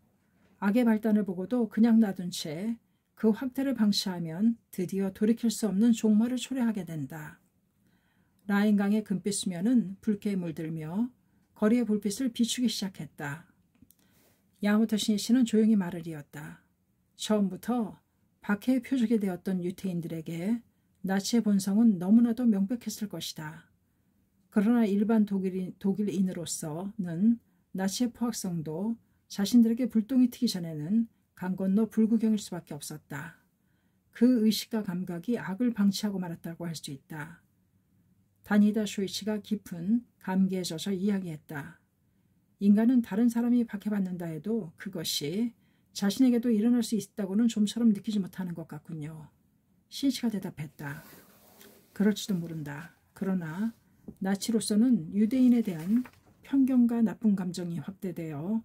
악의 발단을 보고도 그냥 놔둔 채 그 확대를 방치하면 드디어 돌이킬 수 없는 종말을 초래하게 된다. 라인강의 금빛 수면은 붉게 물들며 거리의 불빛을 비추기 시작했다. 야마토 신이시는 조용히 말을 이었다. 처음부터 박해의 표적이 되었던 유태인들에게 나치의 본성은 너무나도 명백했을 것이다. 그러나 일반 독일인으로서는 나치의 포악성도 자신들에게 불똥이 튀기 전에는 강 건너 불구경일 수밖에 없었다. 그 의식과 감각이 악을 방치하고 말았다고 할 수 있다. 다니다 쇼이치가 깊은 감기에 젖어 이야기했다. 인간은 다른 사람이 박해받는다 해도 그것이 자신에게도 일어날 수 있다고는 좀처럼 느끼지 못하는 것 같군요. 신이치가 대답했다. 그럴지도 모른다. 그러나 나치로서는 유대인에 대한 편견과 나쁜 감정이 확대되어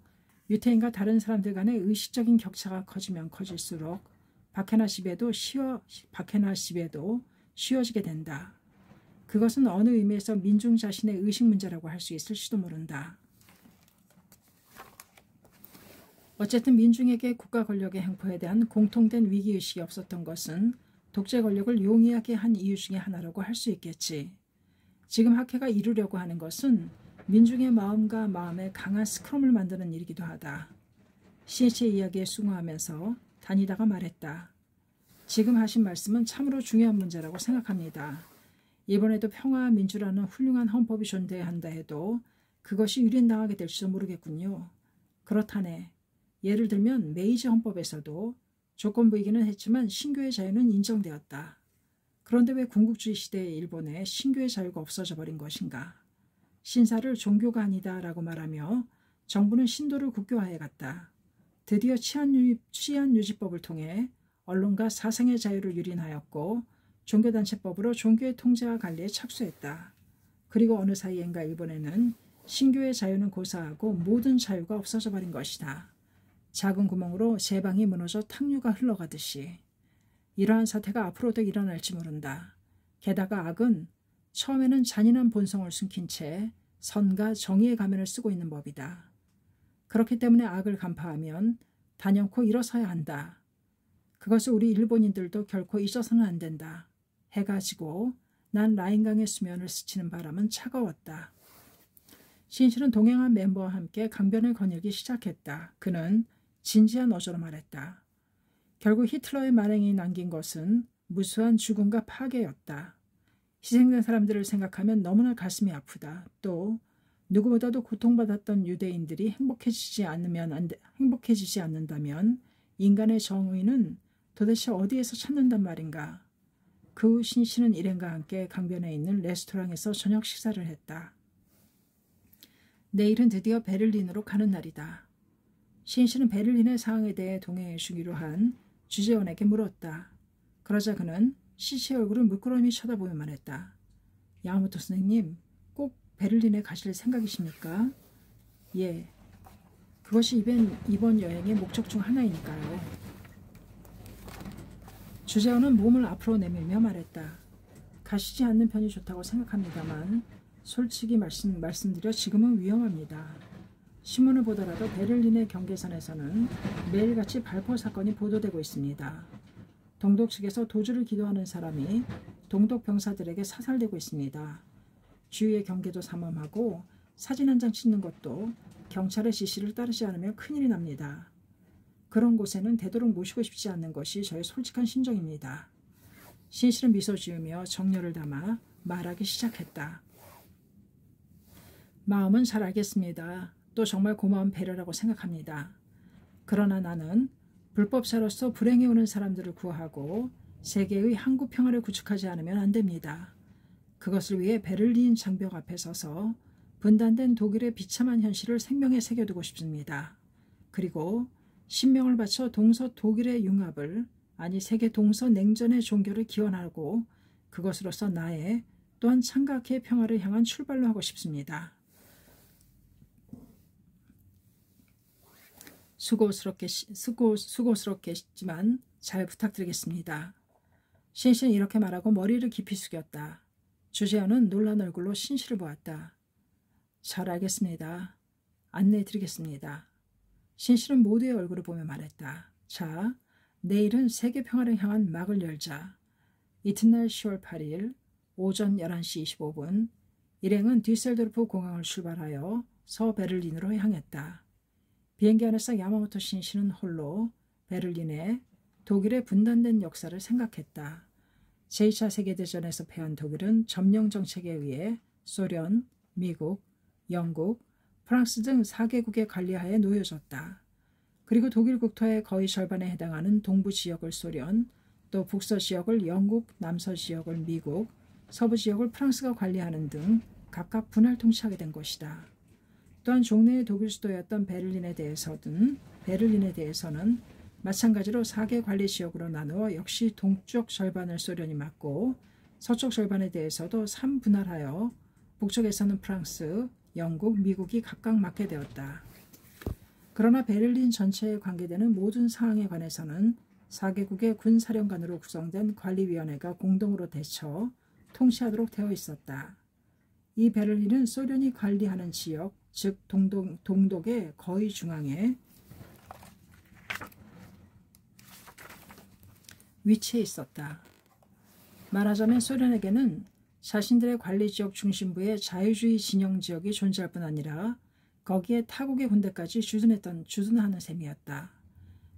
유태인과 다른 사람들 간의 의식적인 격차가 커지면 커질수록 박해나 시배도 쉬워지게 된다. 그것은 어느 의미에서 민중 자신의 의식 문제라고 할 수 있을지도 모른다. 어쨌든 민중에게 국가 권력의 횡포에 대한 공통된 위기의식이 없었던 것은 독재 권력을 용이하게 한 이유 중에 하나라고 할 수 있겠지. 지금 학회가 이루려고 하는 것은 민중의 마음과 마음에 강한 스크럼을 만드는 일이기도 하다. 신이치의 이야기에 수긍하면서 다니다가 말했다. 지금 하신 말씀은 참으로 중요한 문제라고 생각합니다. 이번에도 평화와 민주라는 훌륭한 헌법이 존재해야 한다 해도 그것이 유린당하게 될지도 모르겠군요. 그렇다네. 예를 들면 메이지 헌법에서도 조건부이기는 했지만 신교의 자유는 인정되었다. 그런데 왜 군국주의 시대의 일본에 신교의 자유가 없어져 버린 것인가? 신사를 종교가 아니다라고 말하며 정부는 신도를 국교화해갔다. 드디어 치안유지법을 통해 언론과 사상의 자유를 유린하였고 종교단체법으로 종교의 통제와 관리에 착수했다. 그리고 어느 사이엔가 일본에는 신교의 자유는 고사하고 모든 자유가 없어져 버린 것이다. 작은 구멍으로 제방이 무너져 탕류가 흘러가듯이. 이러한 사태가 앞으로도 일어날지 모른다. 게다가 악은 처음에는 잔인한 본성을 숨긴 채 선과 정의의 가면을 쓰고 있는 법이다. 그렇기 때문에 악을 간파하면 단연코 일어서야 한다. 그것을 우리 일본인들도 결코 잊어서는 안 된다. 해가 지고 난 라인강의 수면을 스치는 바람은 차가웠다. 신실은 동행한 멤버와 함께 강변을 거닐기 시작했다. 그는 진지한 어조로 말했다. 결국 히틀러의 만행이 남긴 것은 무수한 죽음과 파괴였다. 희생된 사람들을 생각하면 너무나 가슴이 아프다. 또 누구보다도 고통받았던 유대인들이 행복해지지 않는다면 인간의 정의는 도대체 어디에서 찾는단 말인가. 그 후 신씨는 일행과 함께 강변에 있는 레스토랑에서 저녁 식사를 했다. 내일은 드디어 베를린으로 가는 날이다. 신씨는 베를린의 상황에 대해 동행해 주기로 한 주재원에게 물었다. 그러자 그는 시시의 얼굴을 물끄러미 쳐다보며 말했다. 야마모토 선생님, 꼭 베를린에 가실 생각이십니까? 예, 그것이 이번 여행의 목적 중 하나이니까요. 주재원은 몸을 앞으로 내밀며 말했다. 가시지 않는 편이 좋다고 생각합니다만 솔직히 말씀드려 지금은 위험합니다. 신문을 보더라도 베를린의 경계선에서는 매일같이 발포 사건이 보도되고 있습니다. 동독 측에서 도주를 기도하는 사람이 동독 병사들에게 사살되고 있습니다. 주위의 경계도 삼엄하고 사진 한 장 찍는 것도 경찰의 지시를 따르지 않으면 큰일이 납니다. 그런 곳에는 되도록 모시고 싶지 않는 것이 저의 솔직한 심정입니다. 신실은 미소 지으며 정열을 담아 말하기 시작했다. 마음은 잘 알겠습니다. 또 정말 고마운 배려라고 생각합니다. 그러나 나는 불법자로서 불행해 오는 사람들을 구하고 세계의 항구 평화를 구축하지 않으면 안 됩니다. 그것을 위해 베를린 장벽 앞에 서서 분단된 독일의 비참한 현실을 생명에 새겨두고 싶습니다. 그리고 신명을 바쳐 동서 독일의 융합을 아니 세계 동서 냉전의 종교를 기원하고 그것으로서 나의 또한 창각의 평화를 향한 출발로 하고 싶습니다. 수고스럽겠지만 잘 부탁드리겠습니다. 신씨는 이렇게 말하고 머리를 깊이 숙였다. 주재원은 놀란 얼굴로 신씨를 보았다. 잘 알겠습니다. 안내해드리겠습니다. 신씨는 모두의 얼굴을 보며 말했다. 자, 내일은 세계 평화를 향한 막을 열자. 이튿날 10월 8일 오전 11시 25분 일행은 뒤셀도르프 공항을 출발하여 서베를린으로 향했다. 비행기 안에서 야마모토 신씨는 홀로 베를린의 독일의 분단된 역사를 생각했다. 제2차 세계대전에서 패한 독일은 점령 정책에 의해 소련, 미국, 영국, 프랑스 등 4개국의 관리하에 놓여졌다. 그리고 독일 국토의 거의 절반에 해당하는 동부 지역을 소련, 또 북서 지역을 영국, 남서 지역을 미국, 서부 지역을 프랑스가 관리하는 등 각각 분할 통치하게 된 것이다. 또한 종래의 독일 수도였던 베를린에 대해서는 마찬가지로 4개 관리 지역으로 나누어 역시 동쪽 절반을 소련이 맡고 서쪽 절반에 대해서도 3분할하여 북쪽에서는 프랑스, 영국, 미국이 각각 맡게 되었다. 그러나 베를린 전체에 관계되는 모든 사항에 관해서는 4개국의 군사령관으로 구성된 관리위원회가 공동으로 대처, 통치하도록 되어 있었다. 이 베를린은 소련이 관리하는 지역, 즉 동독의 거의 중앙에 위치해 있었다. 말하자면 소련에게는 자신들의 관리지역 중심부에 자유주의 진영 지역이 존재할 뿐 아니라 거기에 타국의 군대까지 주둔하는 셈이었다.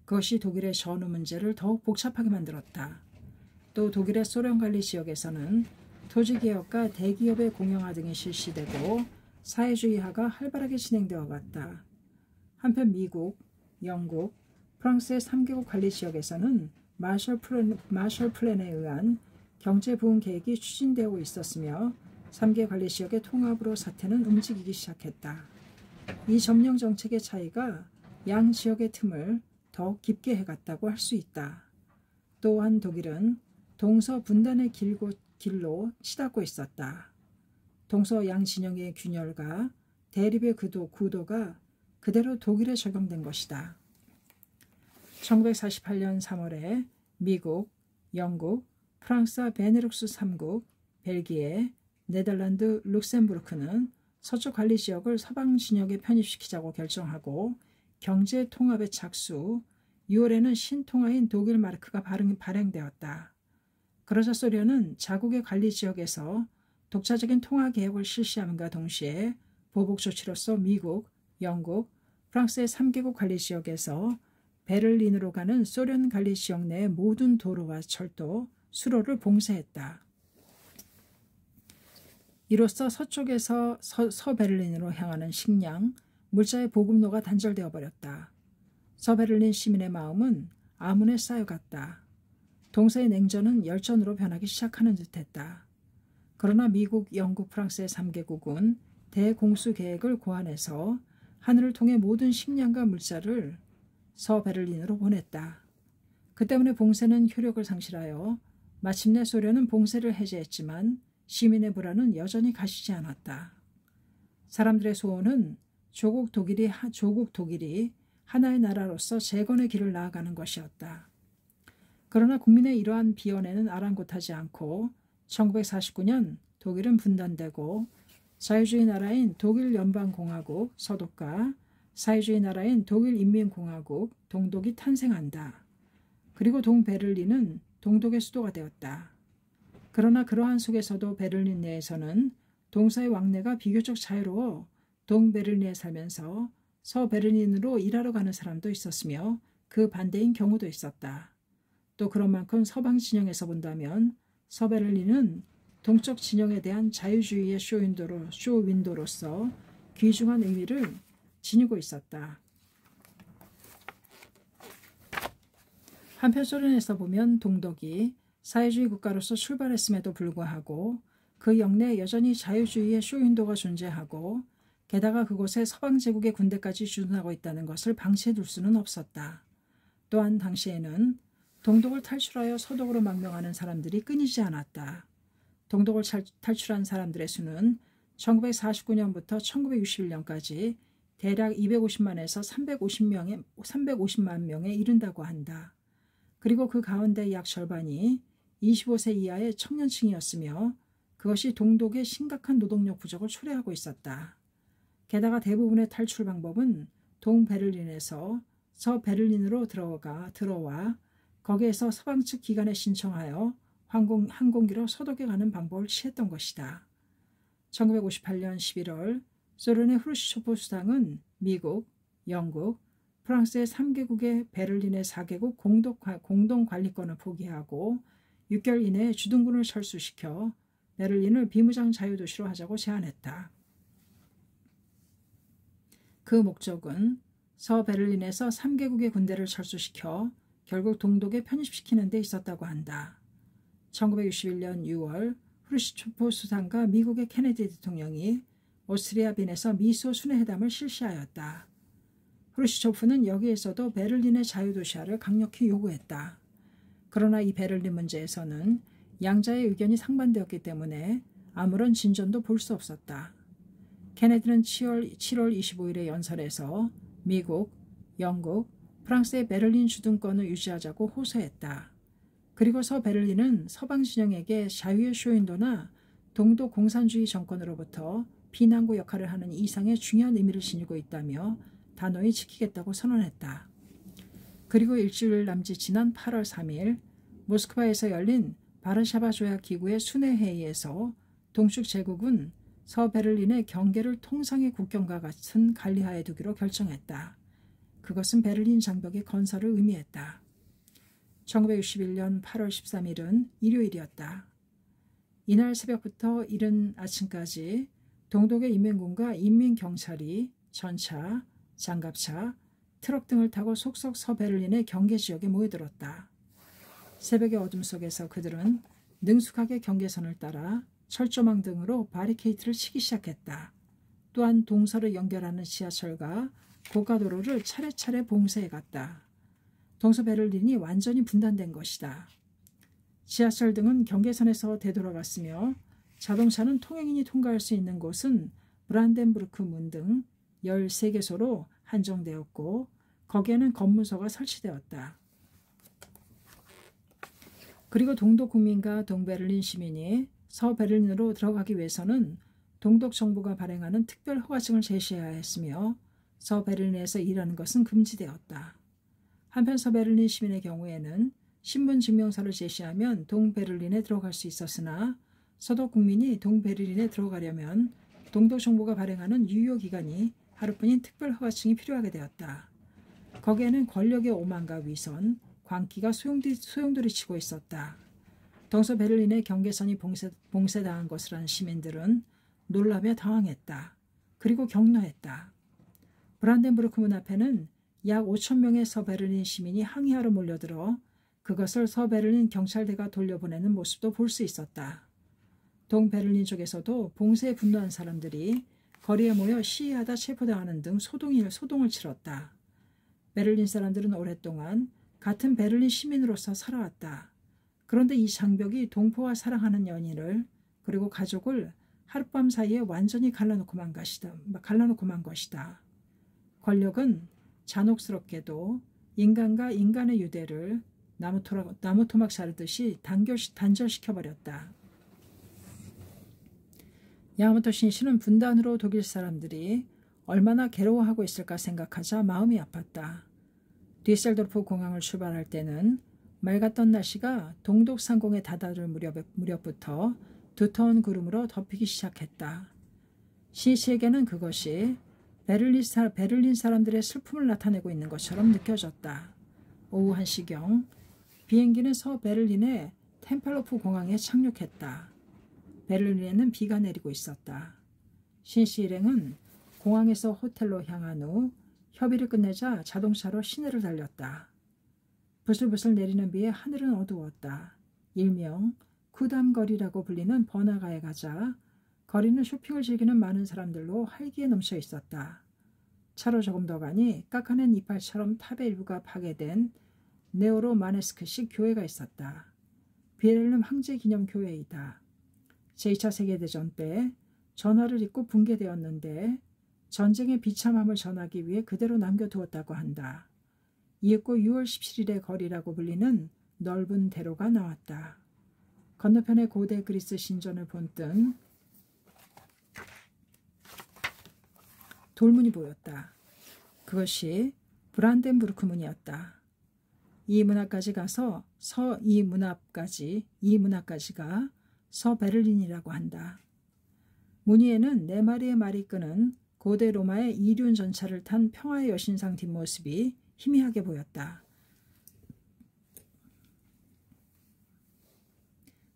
그것이 독일의 전후 문제를 더욱 복잡하게 만들었다. 또 독일의 소련 관리 지역에서는 토지개혁과 대기업의 공영화 등이 실시되고 사회주의화가 활발하게 진행되어 갔다. 한편 미국, 영국, 프랑스의 3개국 관리지역에서는 마셜 플랜에 의한 경제 부흥 계획이 추진되고 있었으며 3개 관리지역의 통합으로 사태는 움직이기 시작했다. 이 점령 정책의 차이가 양 지역의 틈을 더 깊게 해갔다고 할 수 있다. 또한 독일은 동서 분단의 길로 치닫고 있었다. 동서 양 진영의 균열과 대립의 구도가 그대로 독일에 적용된 것이다. 1948년 3월에 미국, 영국, 프랑스와 베네룩스 3국, 벨기에, 네덜란드, 룩셈부르크는 서쪽 관리 지역을 서방 진영에 편입시키자고 결정하고 경제 통합에 착수, 6월에는 신통화인 독일 마르크가 발행되었다. 그러자 소련은 자국의 관리 지역에서 독자적인 통화 개혁을 실시함과 동시에 보복 조치로서 미국, 영국, 프랑스의 3개국 관리 지역에서 베를린으로 가는 소련 관리 지역 내의 모든 도로와 철도, 수로를 봉쇄했다. 이로써 서쪽에서 서베를린으로 향하는 식량, 물자의 보급로가 단절되어 버렸다. 서베를린 시민의 마음은 아문에 쌓여갔다. 동서의 냉전은 열전으로 변하기 시작하는 듯했다. 그러나 미국, 영국, 프랑스의 3개국은 대공수 계획을 고안해서 하늘을 통해 모든 식량과 물자를 서베를린으로 보냈다. 그 때문에 봉쇄는 효력을 상실하여 마침내 소련은 봉쇄를 해제했지만 시민의 불안은 여전히 가시지 않았다. 사람들의 소원은 조국 독일이 하나의 나라로서 재건의 길을 나아가는 것이었다. 그러나 국민의 이러한 비연에는 아랑곳하지 않고 1949년 독일은 분단되고 자유주의 나라인 독일연방공화국 서독과 사회주의 나라인 독일인민공화국 동독이 탄생한다. 그리고 동베를린은 동독의 수도가 되었다. 그러나 그러한 속에서도 베를린 내에서는 동서의 왕래가 비교적 자유로워 동베를린에 살면서 서베를린으로 일하러 가는 사람도 있었으며 그 반대인 경우도 있었다. 또 그런 만큼 서방 진영에서 본다면 서베를린은 동쪽 진영에 대한 자유주의의 쇼윈도로서 귀중한 의미를 지니고 있었다. 한편 소련에서 보면 동독이 사회주의 국가로서 출발했음에도 불구하고 그 영내에 여전히 자유주의의 쇼윈도가 존재하고 게다가 그곳에 서방 제국의 군대까지 주둔하고 있다는 것을 방치해둘 수는 없었다. 또한 당시에는 동독을 탈출하여 서독으로 망명하는 사람들이 끊이지 않았다. 동독을 탈출한 사람들의 수는 1949년부터 1961년까지 대략 250만에서 350만 명에 이른다고 한다. 그리고 그 가운데 약 절반이 25세 이하의 청년층이었으며 그것이 동독의 심각한 노동력 부족을 초래하고 있었다. 게다가 대부분의 탈출 방법은 동베를린에서 서베를린으로 들어와 거기에서 서방 측 기관에 신청하여 항공기로 서독에 가는 방법을 취했던 것이다. 1958년 11월 소련의 후르시초프 수상은 미국, 영국, 프랑스의 3개국의 베를린의 4개국 공동 관리권을 포기하고 6개월 이내에 주둔군을 철수시켜 베를린을 비무장 자유도시로 하자고 제안했다. 그 목적은 서베를린에서 3개국의 군대를 철수시켜 결국 동독에 편입시키는 데 있었다고 한다. 1961년 6월 후르시초프 수상과 미국의 케네디 대통령이 오스트리아 빈에서 미소 순회회담을 실시하였다. 후르시초프는 여기에서도 베를린의 자유도시화를 강력히 요구했다. 그러나 이 베를린 문제에서는 양자의 의견이 상반되었기 때문에 아무런 진전도 볼 수 없었다. 케네디는 7월 25일의 연설에서 미국, 영국, 프랑스의 베를린 주둔권을 유지하자고 호소했다. 그리고 서베를린은 서방 진영에게 자유의 쇼윈도나 동독 공산주의 정권으로부터 피난구 역할을 하는 이상의 중요한 의미를 지니고 있다며 단호히 지키겠다고 선언했다. 그리고 일주일 남짓 지난 8월 3일 모스크바에서 열린 바르샤바 조약 기구의 순회회의에서 동축 제국은 서베를린의 경계를 통상의 국경과 같은 관리하에 두기로 결정했다. 그것은 베를린 장벽의 건설을 의미했다. 1961년 8월 13일은 일요일이었다. 이날 새벽부터 이른 아침까지 동독의 인민군과 인민경찰이 전차, 장갑차, 트럭 등을 타고 속속 서베를린의 경계 지역에 모여들었다. 새벽의 어둠 속에서 그들은 능숙하게 경계선을 따라 철조망 등으로 바리케이트를 치기 시작했다. 또한 동서를 연결하는 지하철과 고가도로를 차례차례 봉쇄해갔다. 동서 베를린이 완전히 분단된 것이다. 지하철 등은 경계선에서 되돌아갔으며 자동차는 통행인이 통과할 수 있는 곳은 브란덴부르크 문 등 13개소로 한정되었고 거기에는 검문소가 설치되었다. 그리고 동독 국민과 동베를린 시민이 서베를린으로 들어가기 위해서는 동독 정부가 발행하는 특별 허가증을 제시해야 했으며 서베를린에서 일하는 것은 금지되었다. 한편 서베를린 시민의 경우에는 신분 증명서를 제시하면 동베를린에 들어갈 수 있었으나 서독 국민이 동베를린에 들어가려면 동독 정부가 발행하는 유효기간이 하루뿐인 특별 허가증이 필요하게 되었다. 거기에는 권력의 오만과 위선, 광기가 소용돌이치고 있었다. 동서 베를린의 경계선이 봉쇄당한 것을 안 시민들은 놀라며 당황했다. 그리고 격노했다. 브란덴부르크 문 앞에는 약 5천 명의 서베를린 시민이 항의하러 몰려들어 그것을 서베를린 경찰대가 돌려보내는 모습도 볼 수 있었다. 동베를린 쪽에서도 봉쇄에 분노한 사람들이 거리에 모여 시위하다 체포당하는 등 소동을 치렀다. 베를린 사람들은 오랫동안 같은 베를린 시민으로서 살아왔다. 그런데 이 장벽이 동포와 사랑하는 연인을 그리고 가족을 하룻밤 사이에 완전히 갈라놓고 만 것이다. 권력은 잔혹스럽게도 인간과 인간의 유대를 나무토막 자르듯이 단절시켜버렸다. 야마토 신시는 분단으로 독일 사람들이 얼마나 괴로워하고 있을까 생각하자 마음이 아팠다. 뒤셀도르프 공항을 출발할 때는 맑았던 날씨가 동독 상공에 다다를 무렵부터 두터운 구름으로 덮이기 시작했다. 신시에게는 그것이 베를린 사람들의 슬픔을 나타내고 있는 것처럼 느껴졌다. 오후 1시경 비행기는 서베를린의 템펠로프 공항에 착륙했다. 베를린에는 비가 내리고 있었다. 신시 일행은 공항에서 호텔로 향한 후 협의를 끝내자 자동차로 시내를 달렸다. 부슬부슬 내리는 비에 하늘은 어두웠다. 일명 쿠담거리라고 불리는 번화가에 가자 거리는 쇼핑을 즐기는 많은 사람들로 활기에 넘쳐 있었다. 차로 조금 더 가니 깎아낸 이빨처럼 탑의 일부가 파괴된 네오로마네스크식 교회가 있었다. 비엘름 황제기념교회이다. 제2차 세계대전 때 전화를 잊고 붕괴되었는데 전쟁의 비참함을 전하기 위해 그대로 남겨두었다고 한다. 이윽고 6월 17일의 거리라고 불리는 넓은 대로가 나왔다. 건너편에 고대 그리스 신전을 본뜬 돌문이 보였다. 그것이 브란덴부르크 문이었다. 이 문 앞까지 가서 이 문 앞까지가 서베를린이라고 한다. 문 위에는 4마리의 말이 끄는 고대 로마의 이륜 전차를 탄 평화의 여신상 뒷모습이 희미하게 보였다.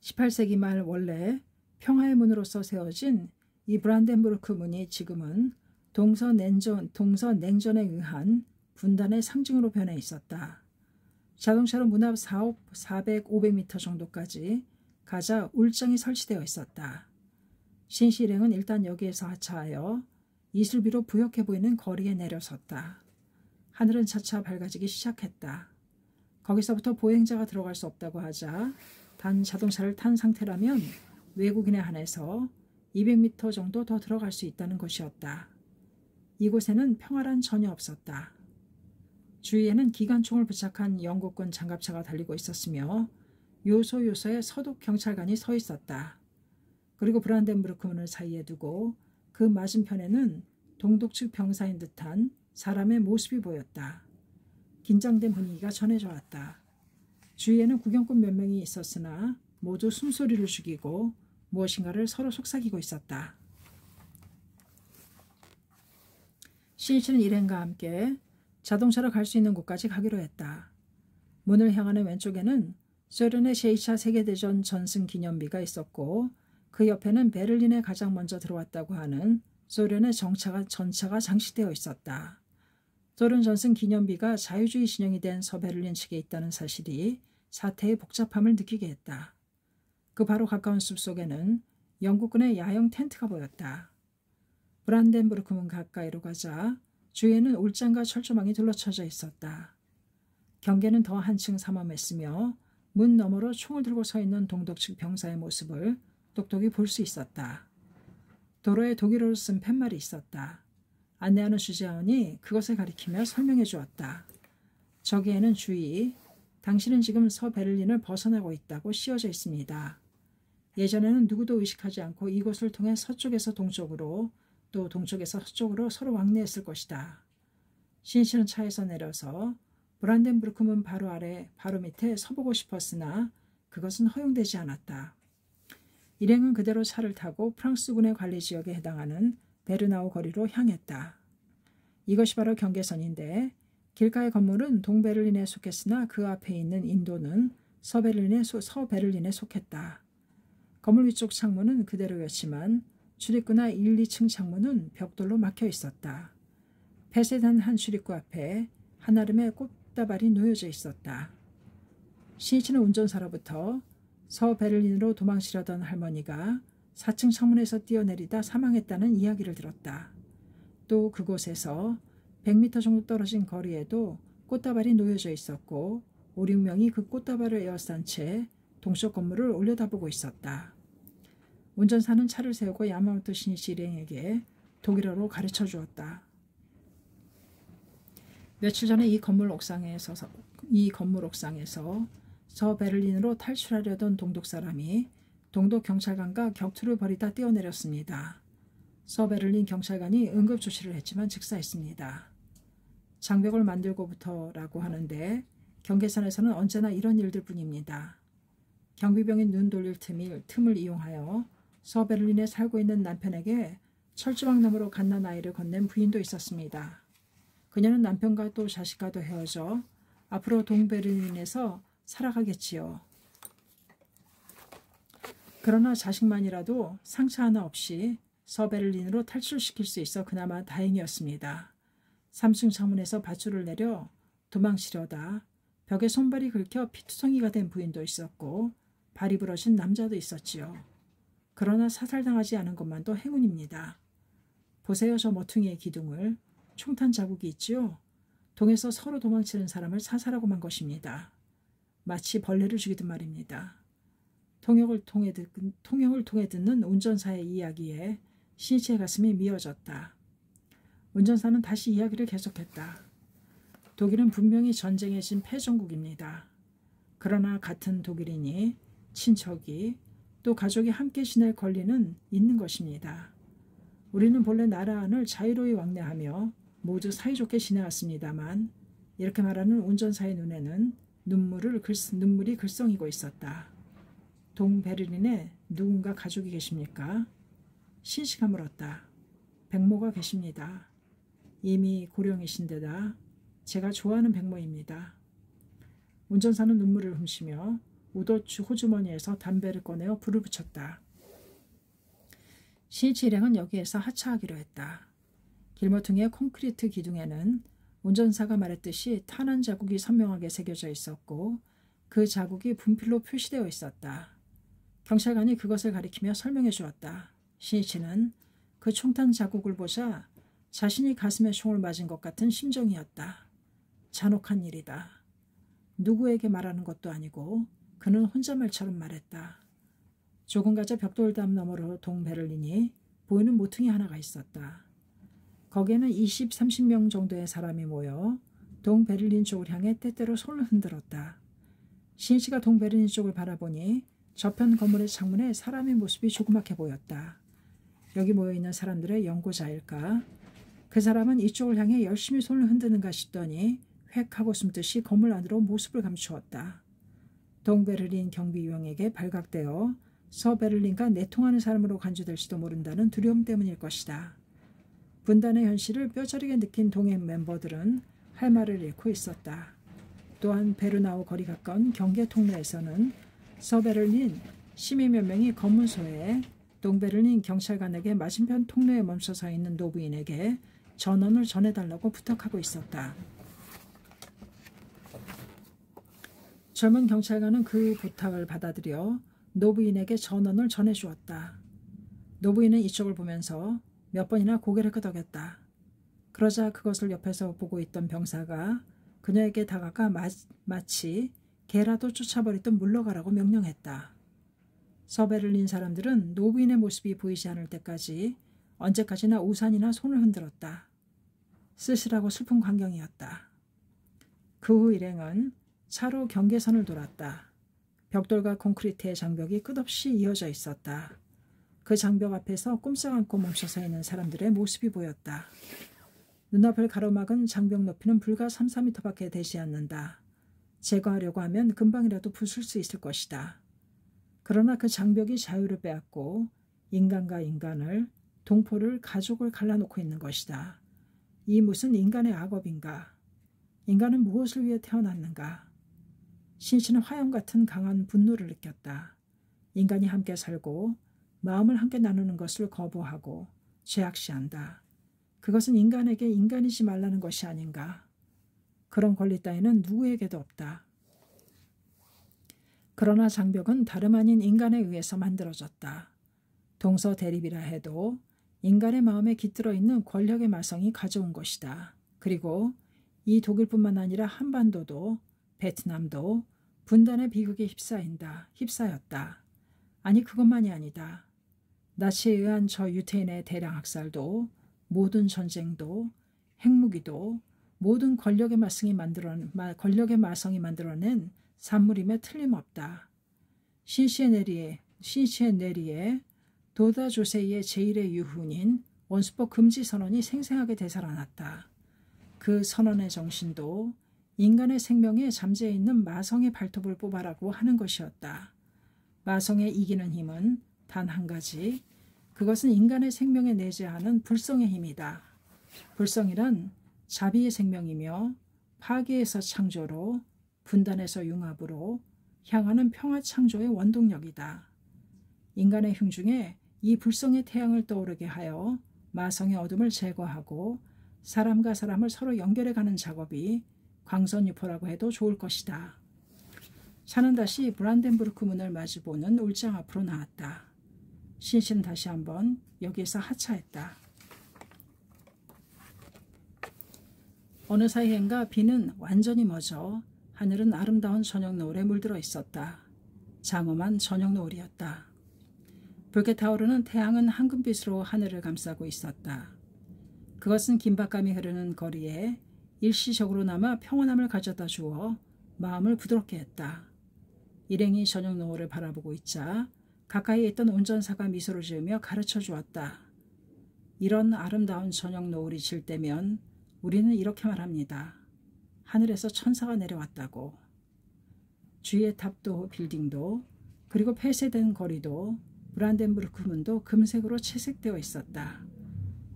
18세기 말 원래 평화의 문으로서 세워진 이 브란덴부르크 문이 지금은 동서냉전에 의한 분단의 상징으로 변해 있었다. 자동차로 문 앞 500m 정도까지 가자 울장이 설치되어 있었다. 신시 일행은 일단 여기에서 하차하여 이슬비로 부역해 보이는 거리에 내려섰다. 하늘은 차차 밝아지기 시작했다. 거기서부터 보행자가 들어갈 수 없다고 하자 단 자동차를 탄 상태라면 외국인에 한해서 200m 정도 더 들어갈 수 있다는 것이었다. 이곳에는 평화란 전혀 없었다. 주위에는 기관총을 부착한 영국군 장갑차가 달리고 있었으며 요소요소에 서독 경찰관이 서 있었다. 그리고 브란덴부르크 문을 사이에 두고 그 맞은편에는 동독 측 병사인 듯한 사람의 모습이 보였다. 긴장된 분위기가 전해져 왔다. 주위에는 구경꾼 몇 명이 있었으나 모두 숨소리를 죽이고 무엇인가를 서로 속삭이고 있었다. 신시는 일행과 함께 자동차로 갈 수 있는 곳까지 가기로 했다. 문을 향하는 왼쪽에는 소련의 제2차 세계대전 전승 기념비가 있었고 그 옆에는 베를린에 가장 먼저 들어왔다고 하는 소련의 전차가 장식되어 있었다. 소련 전승 기념비가 자유주의 진영이 된 서베를린 측에 있다는 사실이 사태의 복잡함을 느끼게 했다. 그 바로 가까운 숲속에는 영국군의 야영 텐트가 보였다. 브란덴부르크문 가까이로 가자 주위에는 올장과 철조망이 둘러쳐져 있었다. 경계는 더 한층 삼엄했으며 문 너머로 총을 들고 서 있는 동독 측 병사의 모습을 똑똑히 볼 수 있었다. 도로에 독일어로 쓴 팻말이 있었다. 안내하는 주재원이 그것을 가리키며 설명해 주었다. 저기에는 주의, 당신은 지금 서베를린을 벗어나고 있다고 씌워져 있습니다. 예전에는 누구도 의식하지 않고 이곳을 통해 서쪽에서 동쪽으로 또 동쪽에서 서쪽으로 서로 왕래했을 것이다. 신씨는 차에서 내려서 브란덴부르크문 바로 아래 바로 밑에 서보고 싶었으나 그것은 허용되지 않았다. 일행은 그대로 차를 타고 프랑스군의 관리지역에 해당하는 베르나우 거리로 향했다. 이것이 바로 경계선인데 길가의 건물은 동베를린에 속했으나 그 앞에 있는 인도는 서베를린에 속했다. 건물 위쪽 창문은 그대로였지만 출입구나 1, 2층 창문은 벽돌로 막혀 있었다. 폐쇄된 한 출입구 앞에 한아름의 꽃다발이 놓여져 있었다. 신이치는 운전사로부터 서베를린으로 도망치려던 할머니가 4층 창문에서 뛰어내리다 사망했다는 이야기를 들었다. 또 그곳에서 100m 정도 떨어진 거리에도 꽃다발이 놓여져 있었고 5, 6명이 그 꽃다발을 에워싼 채 동쪽 건물을 올려다보고 있었다. 운전사는 차를 세우고 야마모토 신이치 일행에게 독일어로 가르쳐 주었다. 며칠 전에 이 건물 옥상에서 서베를린으로 탈출하려던 동독 사람이 동독 경찰관과 격투를 벌이다 뛰어내렸습니다. 서베를린 경찰관이 응급조치를 했지만 즉사했습니다. 장벽을 만들고부터라고 하는데 경계선에서는 언제나 이런 일들 뿐입니다. 경비병이 눈 돌릴 틈을 이용하여 서베를린에 살고 있는 남편에게 철조망 너머로 갓난아이를 건넨 부인도 있었습니다. 그녀는 남편과도 자식과도 헤어져 앞으로 동베를린에서 살아가겠지요. 그러나 자식만이라도 상처 하나 없이 서베를린으로 탈출시킬 수 있어 그나마 다행이었습니다. 3층 창문에서 밧줄을 내려 도망치려다 벽에 손발이 긁혀 피투성이가 된 부인도 있었고 발이 부러진 남자도 있었지요. 그러나 사살당하지 않은 것만도 행운입니다. 보세요, 저 모퉁이의 기둥을. 총탄 자국이 있지요. 동에서 서로 도망치는 사람을 사살하고 만 것입니다. 마치 벌레를 죽이듯 말입니다. 통역을 통해 듣는 운전사의 이야기에 신이치의 가슴이 미어졌다. 운전사는 다시 이야기를 계속했다. 독일은 분명히 전쟁에 진 패전국입니다. 그러나 같은 독일인이 친척이 또 가족이 함께 지낼 권리는 있는 것입니다. 우리는 본래 나라 안을 자유로이 왕래하며 모두 사이좋게 지내왔습니다만 이렇게 말하는 운전사의 눈에는 눈물이 글썽이고 있었다. 동베를린에 누군가 가족이 계십니까? 신씨가 물었다. 백모가 계십니다. 이미 고령이신데다 제가 좋아하는 백모입니다. 운전사는 눈물을 훔치며 우도추 호주머니에서 담배를 꺼내어 불을 붙였다. 신이치 일행은 여기에서 하차하기로 했다. 길모퉁이의 콘크리트 기둥에는 운전사가 말했듯이 탄환 자국이 선명하게 새겨져 있었고 그 자국이 분필로 표시되어 있었다. 경찰관이 그것을 가리키며 설명해 주었다. 신이치는 그 총탄 자국을 보자 자신이 가슴에 총을 맞은 것 같은 심정이었다. 잔혹한 일이다. 누구에게 말하는 것도 아니고 그는 혼잣말처럼 말했다. 조금 가자 벽돌담 너머로 동베를린이 보이는 모퉁이 하나가 있었다. 거기에는 20, 30명 정도의 사람이 모여 동베를린 쪽을 향해 때때로 손을 흔들었다. 신이치가 동베를린 쪽을 바라보니 저편 건물의 창문에 사람의 모습이 조그맣게 보였다. 여기 모여있는 사람들의 연고자일까? 그 사람은 이쪽을 향해 열심히 손을 흔드는가 싶더니 획 하고 숨듯이 건물 안으로 모습을 감추었다. 동베를린 경비용에게 발각되어 서베를린과 내통하는 사람으로 간주될지도 모른다는 두려움 때문일 것이다. 분단의 현실을 뼈저리게 느낀 동행 멤버들은 할 말을 잃고 있었다. 또한 베르나우 거리 가까운 경계 통로에서는 서베를린 시민 몇 명이 검문소에 동베를린 경찰관에게 맞은편 통로에 멈춰 서 있는 노부인에게 전원을 전해달라고 부탁하고 있었다. 젊은 경찰관은 그 부탁을 받아들여 노부인에게 전원을 전해주었다. 노부인은 이쪽을 보면서 몇 번이나 고개를 끄덕였다. 그러자 그것을 옆에서 보고 있던 병사가 그녀에게 다가가 마치 개라도 쫓아버리듯 물러가라고 명령했다. 서베를린 사람들은 노부인의 모습이 보이지 않을 때까지 언제까지나 우산이나 손을 흔들었다. 쓸쓸하고 슬픈 광경이었다. 그 후 일행은 차로 경계선을 돌았다. 벽돌과 콘크리트의 장벽이 끝없이 이어져 있었다. 그 장벽 앞에서 꼼짝 않고 멈춰서 있는 사람들의 모습이 보였다. 눈앞을 가로막은 장벽 높이는 불과 3, 4m밖에 되지 않는다. 제거하려고 하면 금방이라도 부술 수 있을 것이다. 그러나 그 장벽이 자유를 빼앗고 인간과 인간을, 동포를, 가족을 갈라놓고 있는 것이다. 이 무슨 인간의 악업인가? 인간은 무엇을 위해 태어났는가? 신씨는 화염 같은 강한 분노를 느꼈다. 인간이 함께 살고 마음을 함께 나누는 것을 거부하고 죄악시한다. 그것은 인간에게 인간이지 말라는 것이 아닌가? 그런 권리 따위는 누구에게도 없다. 그러나 장벽은 다름 아닌 인간에 의해서 만들어졌다. 동서대립이라 해도 인간의 마음에 깃들어 있는 권력의 마성이 가져온 것이다. 그리고 이 독일뿐만 아니라 한반도도 베트남도 분단의 비극에 휩싸였다. 아니 그것만이 아니다. 나치에 의한 저 유태인의 대량 학살도, 모든 전쟁도, 핵무기도 모든 권력의 마성이 만들어낸 산물임에 틀림없다. 신시의 내리에 도다 조세이의 제1의 유훈인 원수법 금지 선언이 생생하게 되살아났다. 그 선언의 정신도 인간의 생명에 잠재해 있는 마성의 발톱을 뽑아라고 하는 것이었다. 마성의 이기는 힘은 단 한 가지, 그것은 인간의 생명에 내재하는 불성의 힘이다. 불성이란 자비의 생명이며 파괴에서 창조로, 분단에서 융합으로 향하는 평화 창조의 원동력이다. 인간의 흉 중에 이 불성의 태양을 떠오르게 하여 마성의 어둠을 제거하고 사람과 사람을 서로 연결해가는 작업이 광선유포라고 해도 좋을 것이다. 차는 다시 브란덴부르크 문을 마주보는 울장 앞으로 나왔다. 신씨는 다시 한번 여기에서 하차했다. 어느 사이엔가 비는 완전히 멎어 하늘은 아름다운 저녁 노을에 물들어 있었다. 장엄한 저녁 노을이었다. 붉게 타오르는 태양은 황금빛으로 하늘을 감싸고 있었다. 그것은 긴박감이 흐르는 거리에 일시적으로나마 평온함을 가져다 주어 마음을 부드럽게 했다. 일행이 저녁 노을을 바라보고 있자 가까이에 있던 운전사가 미소를 지으며 가르쳐 주었다. 이런 아름다운 저녁 노을이 질 때면 우리는 이렇게 말합니다. 하늘에서 천사가 내려왔다고. 주위의 탑도 빌딩도 그리고 폐쇄된 거리도 브란덴부르크 문도 금색으로 채색되어 있었다.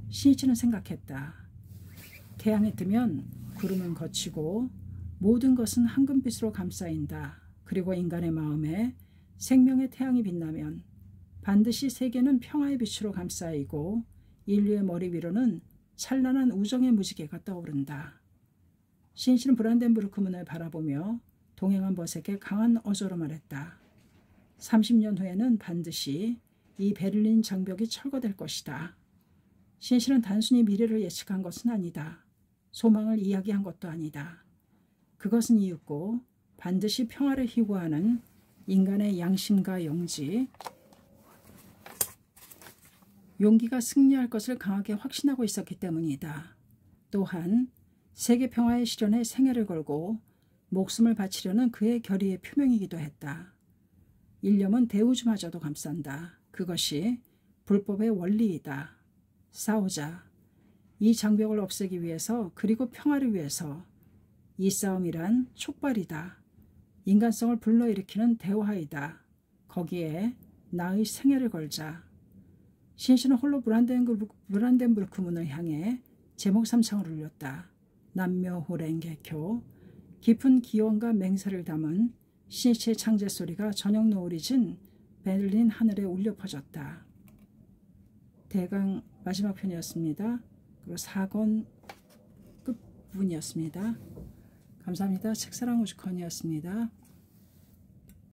신이치는 생각했다. 태양이 뜨면 구름은 걷히고 모든 것은 황금빛으로 감싸인다. 그리고 인간의 마음에 생명의 태양이 빛나면 반드시 세계는 평화의 빛으로 감싸이고 인류의 머리 위로는 찬란한 우정의 무지개가 떠오른다. 신씨는 브란덴부르크 문을 바라보며 동행한 벗에게 강한 어조로 말했다. 30년 후에는 반드시 이 베를린 장벽이 철거될 것이다. 신씨는 단순히 미래를 예측한 것은 아니다. 소망을 이야기한 것도 아니다. 그것은 이윽고 반드시 평화를 희구하는 인간의 양심과 용기가 승리할 것을 강하게 확신하고 있었기 때문이다. 또한 세계 평화의 실현에 생애를 걸고 목숨을 바치려는 그의 결의의 표명이기도 했다. 일념은 대우주마저도 감싼다. 그것이 불법의 원리이다. 싸우자. 이 장벽을 없애기 위해서 그리고 평화를 위해서. 이 싸움이란 촉발이다. 인간성을 불러일으키는 대화이다. 거기에 나의 생애를 걸자. 신씨는 홀로 브란덴부르크 문을 향해 제목 삼창을 울렸다. 남묘호랭개교 깊은 기원과 맹세를 담은 신이치의 창제 소리가 저녁 노을이 진 베를린 하늘에 울려 퍼졌다. 대강 마지막 편이었습니다. 그리고 4권 끝부분이었습니다. 감사합니다. 책사랑 오죽헌이었습니다.